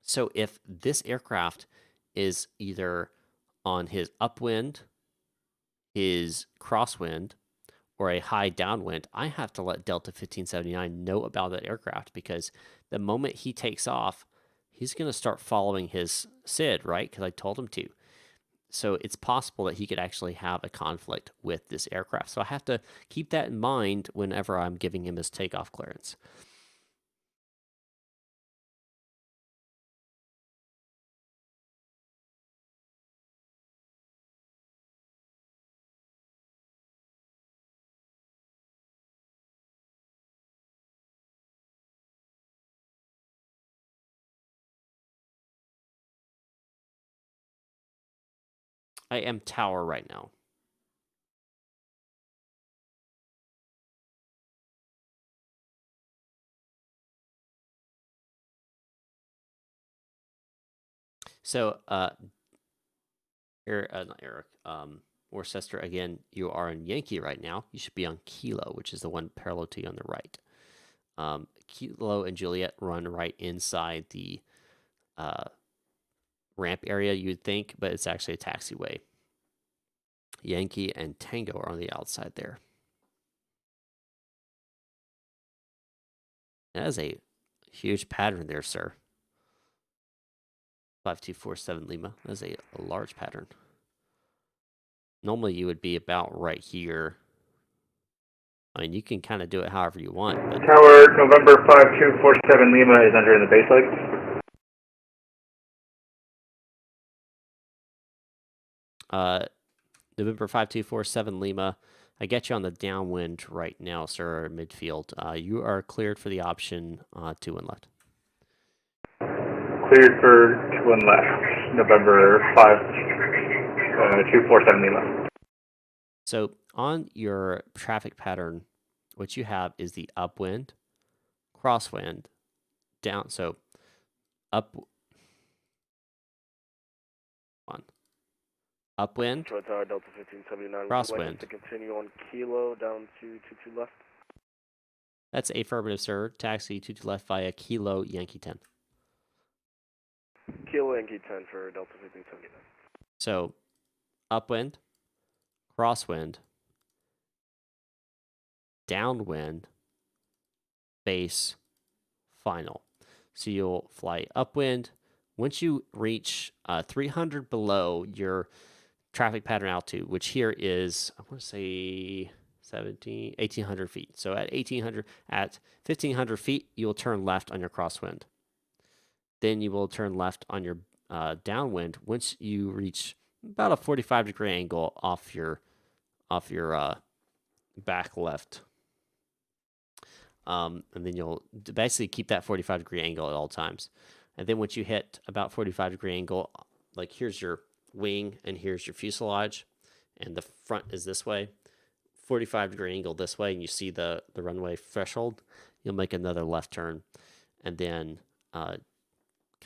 So if this aircraft is either on his upwind, his crosswind, or a high downwind, I have to let Delta 1579 know about that aircraft, because the moment he takes off, he's going to start following his SID, right? Because I told him to. So it's possible that he could actually have a conflict with this aircraft. So I have to keep that in mind whenever I'm giving him his takeoff clearance. I am tower right now. So, not Eric, Worcester, again, you are in Yankee right now. You should be on Kilo, which is the one parallel to you on the right. Kilo and Juliet run right inside the ramp area, you'd think, but it's actually a taxiway. Yankee and Tango are on the outside there. That is a huge pattern there, sir. 5247 Lima. That is a large pattern. Normally, you would be about right here. I mean, you can kind of do it however you want. But Tower November 5247 Lima is under the base leg. November 5247 Lima. I get you on the downwind right now, sir, midfield. You are cleared for the option 2 and left. Cleared for 2 and left. November 5247 Lima. So on your traffic pattern, what you have is the upwind, crosswind, down. So up on upwind, Detroit Tower, Delta 1579. crosswind. To continue on Kilo down to 22 left. That's affirmative, sir. Taxi 22 left via Kilo Yankee 10. Kilo Yankee 10 for Delta 1579. So upwind, crosswind, downwind, base, final. So you'll fly upwind. Once you reach 300 below your traffic pattern altitude, which here is, I want to say 1,800 feet. So at 1,500 feet, you'll turn left on your crosswind. Then you will turn left on your downwind once you reach about a 45-degree angle off your back left. And then you'll basically keep that 45-degree angle at all times. And then once you hit about 45-degree angle, like here's your wing and here's your fuselage, and the front is this way, 45-degree angle this way, and you see the runway threshold, you'll make another left turn, and then kind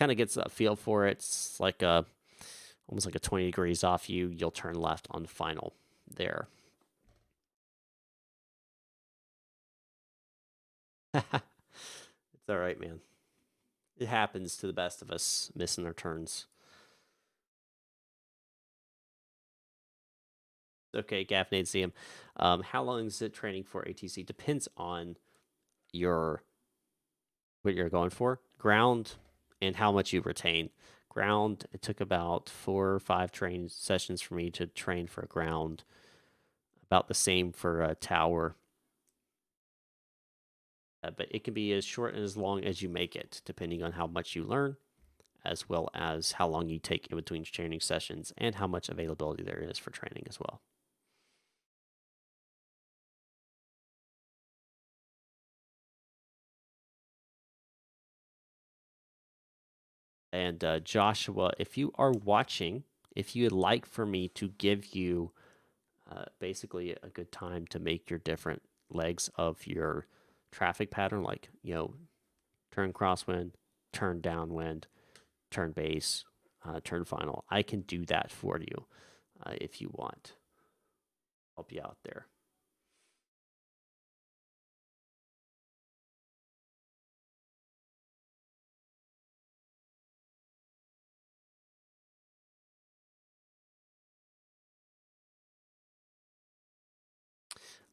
of gets a feel for it. It's like almost like a 20 degrees off you. You'll turn left on the final there. It's all right, man. It happens to the best of us, missing our turns. Okay, Gaffnade CM. How long is it training for ATC? Depends on what you're going for. Ground and how much you retain. Ground, it took about 4 or 5 train sessions for me to train for a ground. About the same for a tower. But it can be as short and as long as you make it, depending on how much you learn, as well as how long you take in between training sessions and how much availability there is for training as well. And Joshua, if you are watching, if you would like for me to give you basically a good time to make your different legs of your traffic pattern, like, turn crosswind, turn downwind, turn base, turn final, I can do that for you if you want. Help you out there.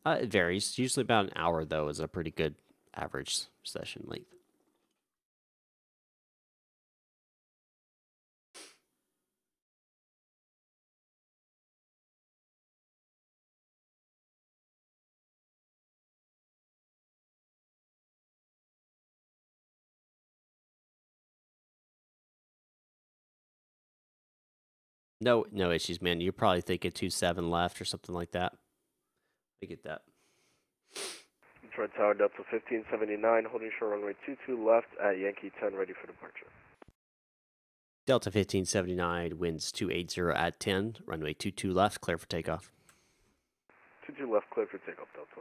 It varies. Usually about an hour, though, is a pretty good average session length. No issues, man. You're probably thinking 2-7 left or something like that. I get that. Detroit Tower, Delta 1579, holding short runway 22 left at Yankee 10, ready for departure. Delta 1579, winds 280 at 10, runway 22 left, clear for takeoff. 22 left, clear for takeoff, Delta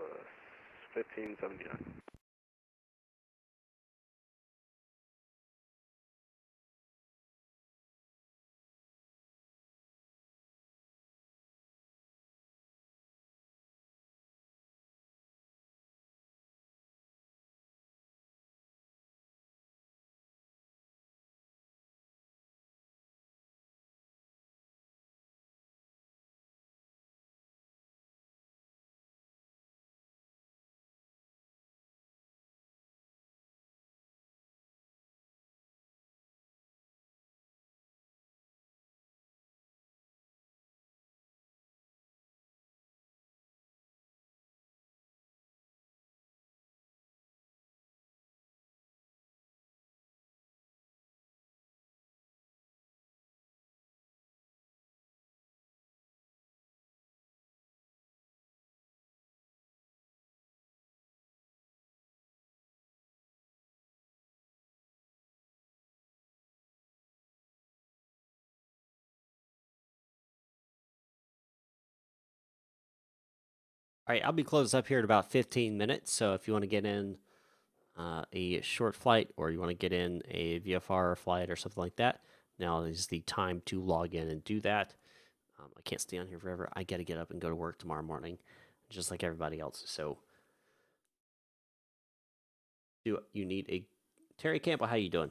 1579. All right, I'll be closed up here in about 15 minutes. So if you want to get in a short flight or you want to get in a VFR flight or something like that, now is the time to log in and do that. I can't stay on here forever. I got to get up and go to work tomorrow morning, just like everybody else. So, do you need a Terry Campbell? How you doing?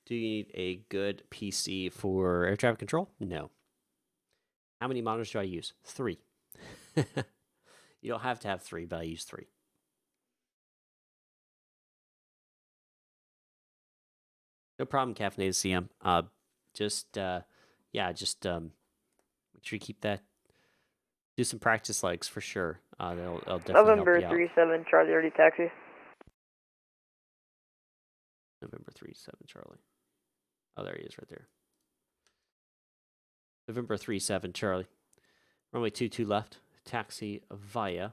Do you need a good PC for air traffic control? No. How many monitors do I use? 3. You don't have to have 3, but I use 3. No problem, caffeinated CM. Just make sure you keep that. Do some practice legs for sure. That'll definitely November help you out. 37, Charlie already taxi. November 37, Charlie. Oh, there he is right there. November 37, Charlie. Runway 22 left. Taxi via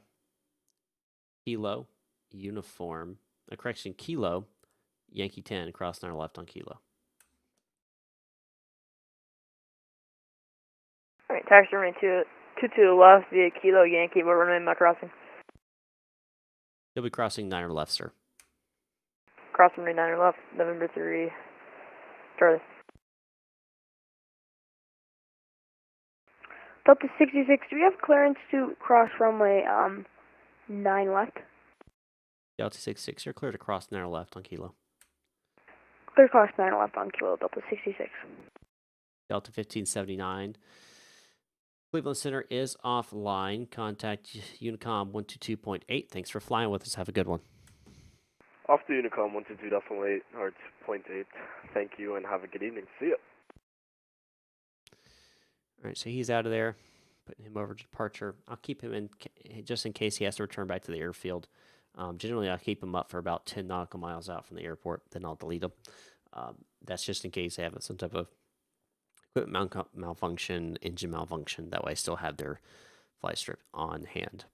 Kilo Uniform. Correction, Kilo Yankee 10. Cross 9 left on Kilo. Alright, taxi runway 22 left via Kilo Yankee. What runway am I crossing? You'll be crossing 9 left, sir. Cross runway 9 left, November 3, Charlie. Delta 66, do we have clearance to cross runway 9 left? Delta 66, you're clear to cross 9 left on Kilo. Clear cross 9 left on Kilo, Delta 66. Delta 1579. Cleveland Center is offline. Contact Unicom 122.8. Thanks for flying with us. Have a good one. Off to Unicom 122.8, or 0.8. Thank you and have a good evening. See ya. All right, so he's out of there. Putting him over to departure. I'll keep him in just in case he has to return back to the airfield. Generally, I'll keep him up for about 10 nautical miles out from the airport. Then I'll delete him. That's just in case they have some type of equipment malfunction, engine malfunction. That way I still have their fly strip on hand.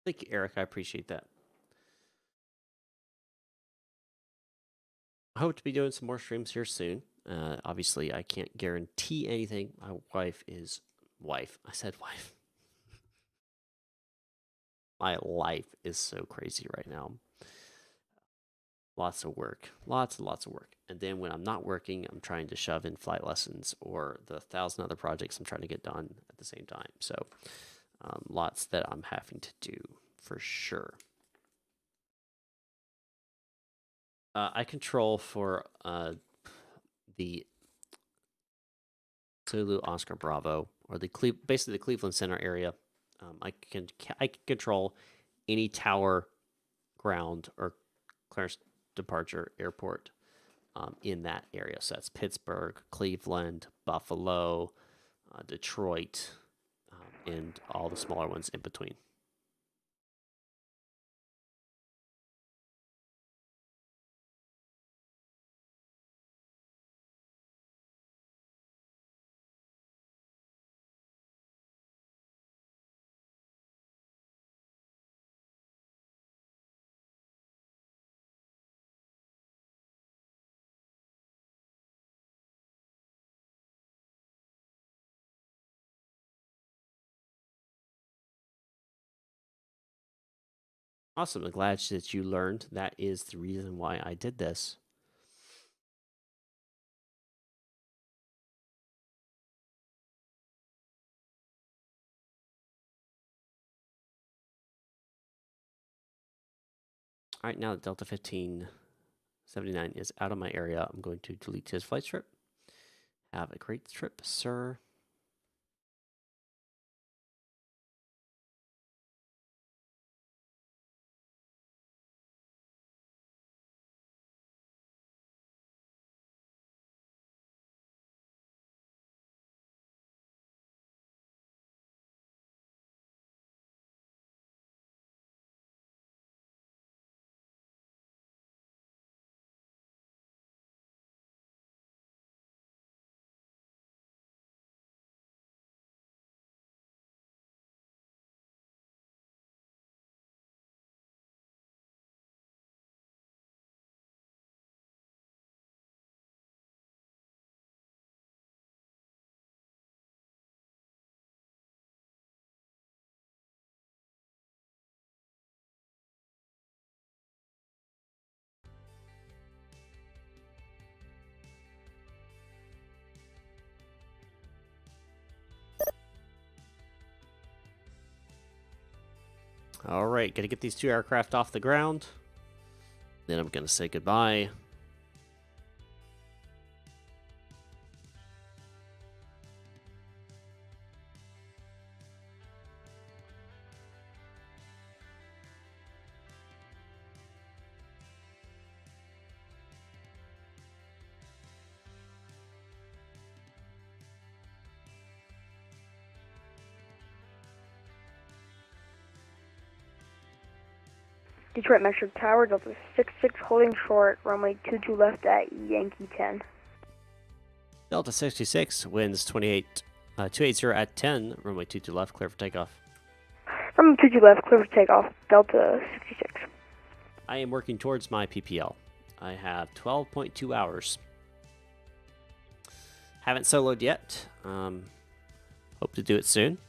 Thank you, Eric. I appreciate that. I hope to be doing some more streams here soon. Obviously, I can't guarantee anything. My wife is wife. I said wife. My life is so crazy right now. Lots of work, lots and lots of work. And then when I'm not working, I'm trying to shove in flight lessons or the 1,000 other projects I'm trying to get done at the same time. So lots that I'm having to do for sure. I control for the Zulu Oscar Bravo, or basically the Cleveland Center area. I can control any tower, ground, or clearance departure airport in that area. So that's Pittsburgh, Cleveland, Buffalo, Detroit, and all the smaller ones in between. Awesome. I'm glad that you learned. That is the reason why I did this. All right, now that Delta 1579 is out of my area, I'm going to delete his flight trip. Have a great trip, sir. All right, got to get these two aircraft off the ground. Then I'm going to say goodbye. Detroit Metro Tower, Delta 66, holding short, runway 22 left at Yankee 10. Delta 66, winds 280 at 10, runway 22 left, clear for takeoff. Runway 22 left, clear for takeoff, Delta 66. I am working towards my PPL. I have 12.2 hours. Haven't soloed yet. Hope to do it soon.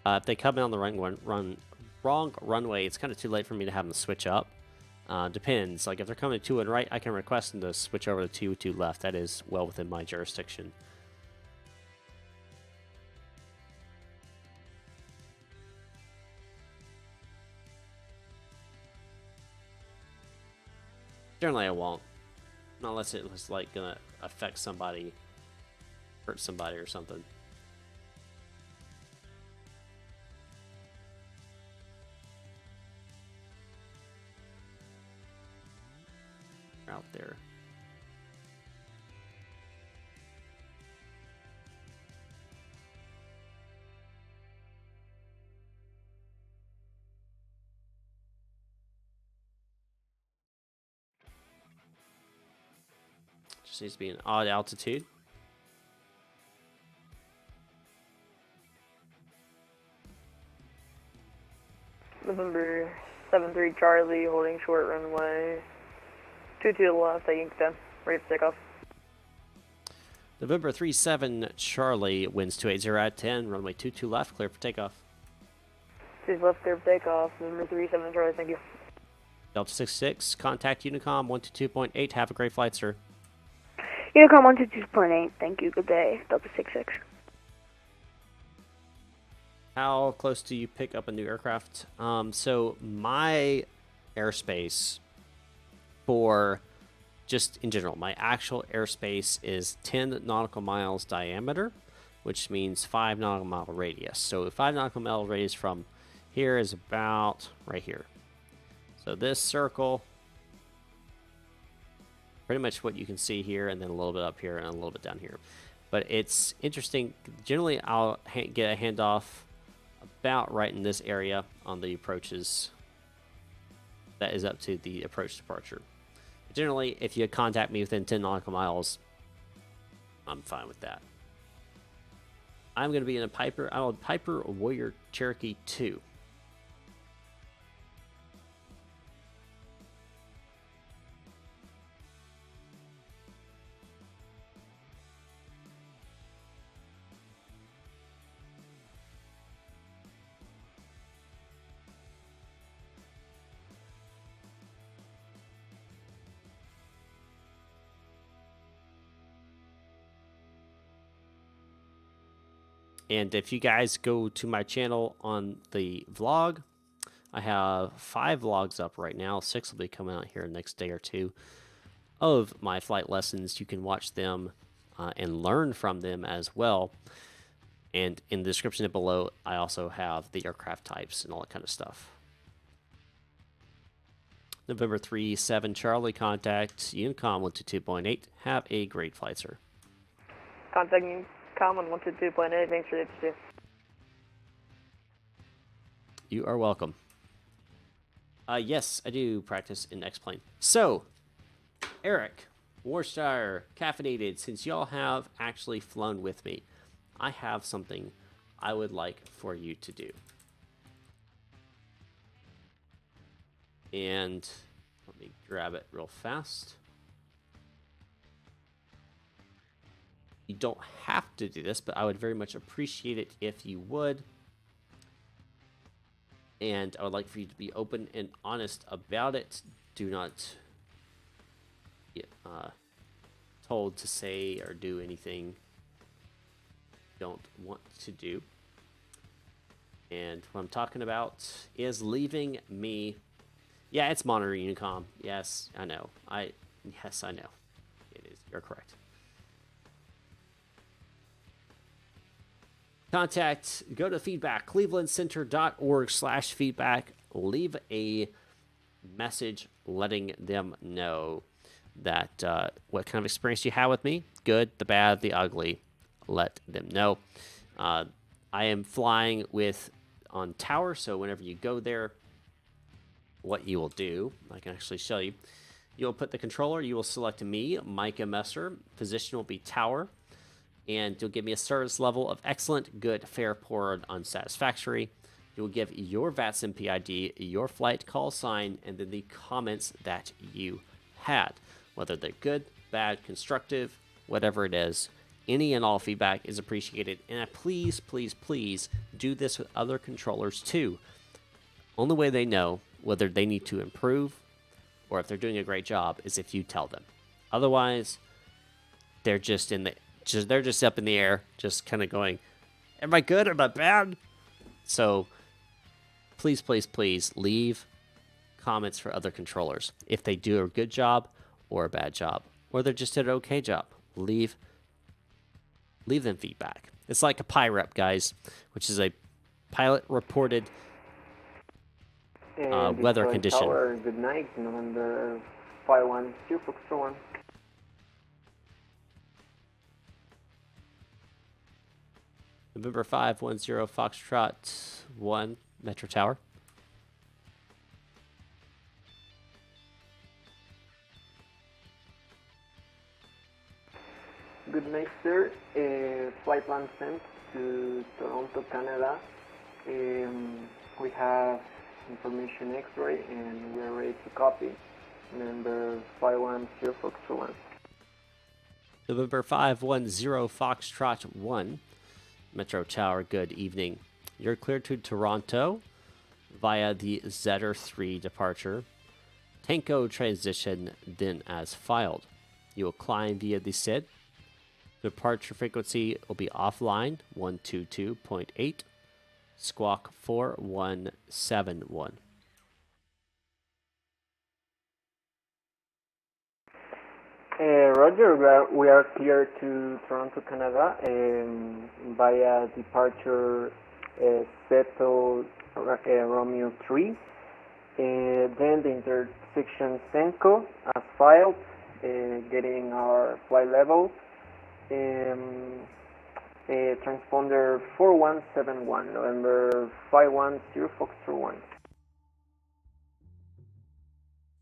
If they come in on the wrong runway, it's kind of too late for me to have them switch up. Depends. Like if they're coming to and right, I can request them to switch over to 2 left. That is well within my jurisdiction. Generally, I won't. Not unless it was like gonna affect somebody, hurt somebody or something. Out there. Just needs to be an odd altitude. November 73 Charlie, holding short runway 22 left at Yankee 10. Ready for takeoff. November 37 Charlie winds 280 at 10, runway 22 left, clear for takeoff. 2 left, clear for takeoff. November 37 Charlie, thank you. Delta 66, contact Unicom 122.8. Have a great flight, sir. Unicom 122.8, thank you, good day. Delta 66. How close do you pick up a new aircraft? So my airspace for just in general, my actual airspace is 10 nautical miles diameter, which means 5 nautical mile radius. So a 5 nautical mile radius from here is about right here. So this circle, pretty much what you can see here, and then a little bit up here and a little bit down here. But it's interesting. Generally, I'll get a handoff about right in this area on the approaches. That is up to the approach departure. But generally, if you contact me within 10 nautical miles, I'm fine with that. I'm going to be in a Piper Warrior Cherokee 2. And if you guys go to my channel on the vlog, I have 5 vlogs up right now. 6 will be coming out here in the next day or two of my flight lessons. You can watch them and learn from them as well. And in the description below, I also have the aircraft types and all that kind of stuff. November 37 Charlie, contact Unicom 122.8. Have a great flight, sir. Contacting Common 122.8, thanks for the ATC. You are welcome. Yes, I do practice in X-Plane. So, Eric, Warshire, Caffeinated, since y'all have actually flown with me, I have something I would like for you to do. And let me grab it real fast. You don't have to do this, but I would very much appreciate it if you would. And I would like for you to be open and honest about it. Do not get told to say or do anything you don't want to do. And what I'm talking about is leaving me. Yeah, it's monitor Unicom. Yes, I know. Yes, I know. It is. You're correct. Contact, go to feedback, clevelandcenter.org/feedback. Leave a message letting them know that what kind of experience you had with me. Good, the bad, the ugly. Let them know. I am flying on tower, so whenever you go there, what you will do, I can actually show you. You'll put the controller, you will select me, Micah Messer. Position will be tower. And you'll give me a service level of excellent, good, fair, poor, and unsatisfactory. You'll give your VATSIM PID, your flight call sign, and then the comments that you had. Whether they're good, bad, constructive, whatever it is, any and all feedback is appreciated. And please, please, please do this with other controllers too. Only way they know whether they need to improve or if they're doing a great job is if you tell them. Otherwise, they're just they're just up in the air, just kind of going, am I good? Am I bad? So please, please, please leave comments for other controllers. If they do a good job or a bad job, or they're just did an okay job, leave them feedback. It's like a PIREP, guys, which is a pilot reported weather condition. Tower, good night, November 512 Foxtrot 1. November 510 Foxtrot 1, Metro Tower. Good night, sir. Flight plan sent to Toronto, Canada. We have information X-ray and we are ready to copy. November 510 Foxtrot 1. November 510 Foxtrot 1. Metro Tower, good evening. You're cleared to Toronto via the Zetter 3 departure. Tango transition then as filed. You will climb via the SID. Departure frequency will be offline 122.8. Squawk 4171. Roger, we are clear to Toronto, Canada, via departure Seto Romeo 3. Then the intersection Senko as filed, getting our flight level. Transponder 4171, November 510 Foxtrot 1.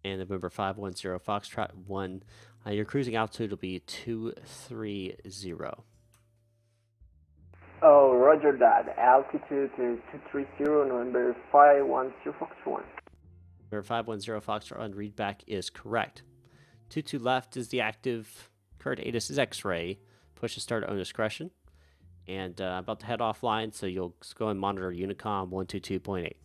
And November 510 Foxtrot 1. Your cruising altitude will be 230. Oh, roger that. Altitude is 230, November 510 Foxtrot 1. November 510 Foxtrot 1, readback is correct. 22 left is the active. Current ATIS is X-ray. Push to start at own discretion. And about to head offline, so you'll go and monitor Unicom 122.8.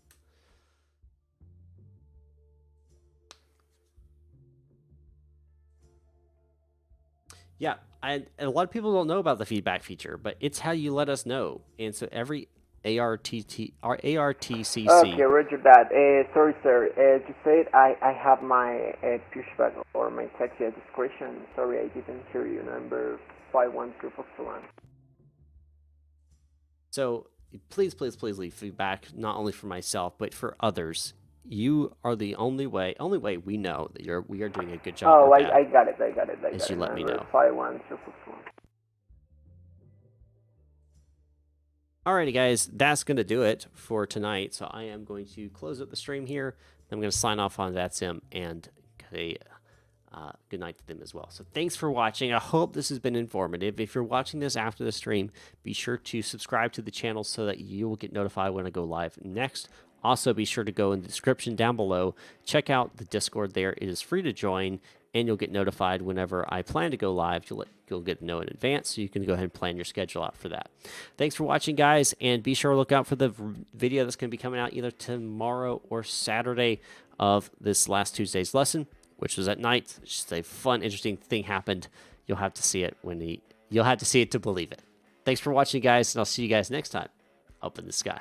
Yeah, and a lot of people don't know about the feedback feature, but it's how you let us know. And so every ARTCC. Okay, roger that. Sorry, sir. You said I have my pushback or my taxi at discretion. Sorry, I didn't hear you. Number 510 Foxtrot 1. So please leave feedback, not only for myself, but for others. You are the only way we know that we are doing a good job. Oh, I got it. Is you let me know. 510 Foxtrot 1. Alrighty, guys, that's going to do it for tonight. So I am going to close up the stream here. I'm going to sign off on VATSIM and say good night to them as well. So thanks for watching. I hope this has been informative. If you're watching this after the stream, be sure to subscribe to the channel so that you will get notified when I go live next. Also, be sure to go in the description down below. Check out the Discord there. It is free to join, and you'll get notified whenever I plan to go live. You'll get to know in advance, so you can go ahead and plan your schedule out for that. Thanks for watching, guys, and be sure to look out for the video that's going to be coming out either tomorrow or Saturday of this last Tuesday's lesson, which was at night. It's just a fun, interesting thing happened. You'll have to see it you'll have to see it to believe it. Thanks for watching, guys, and I'll see you guys next time up in the sky.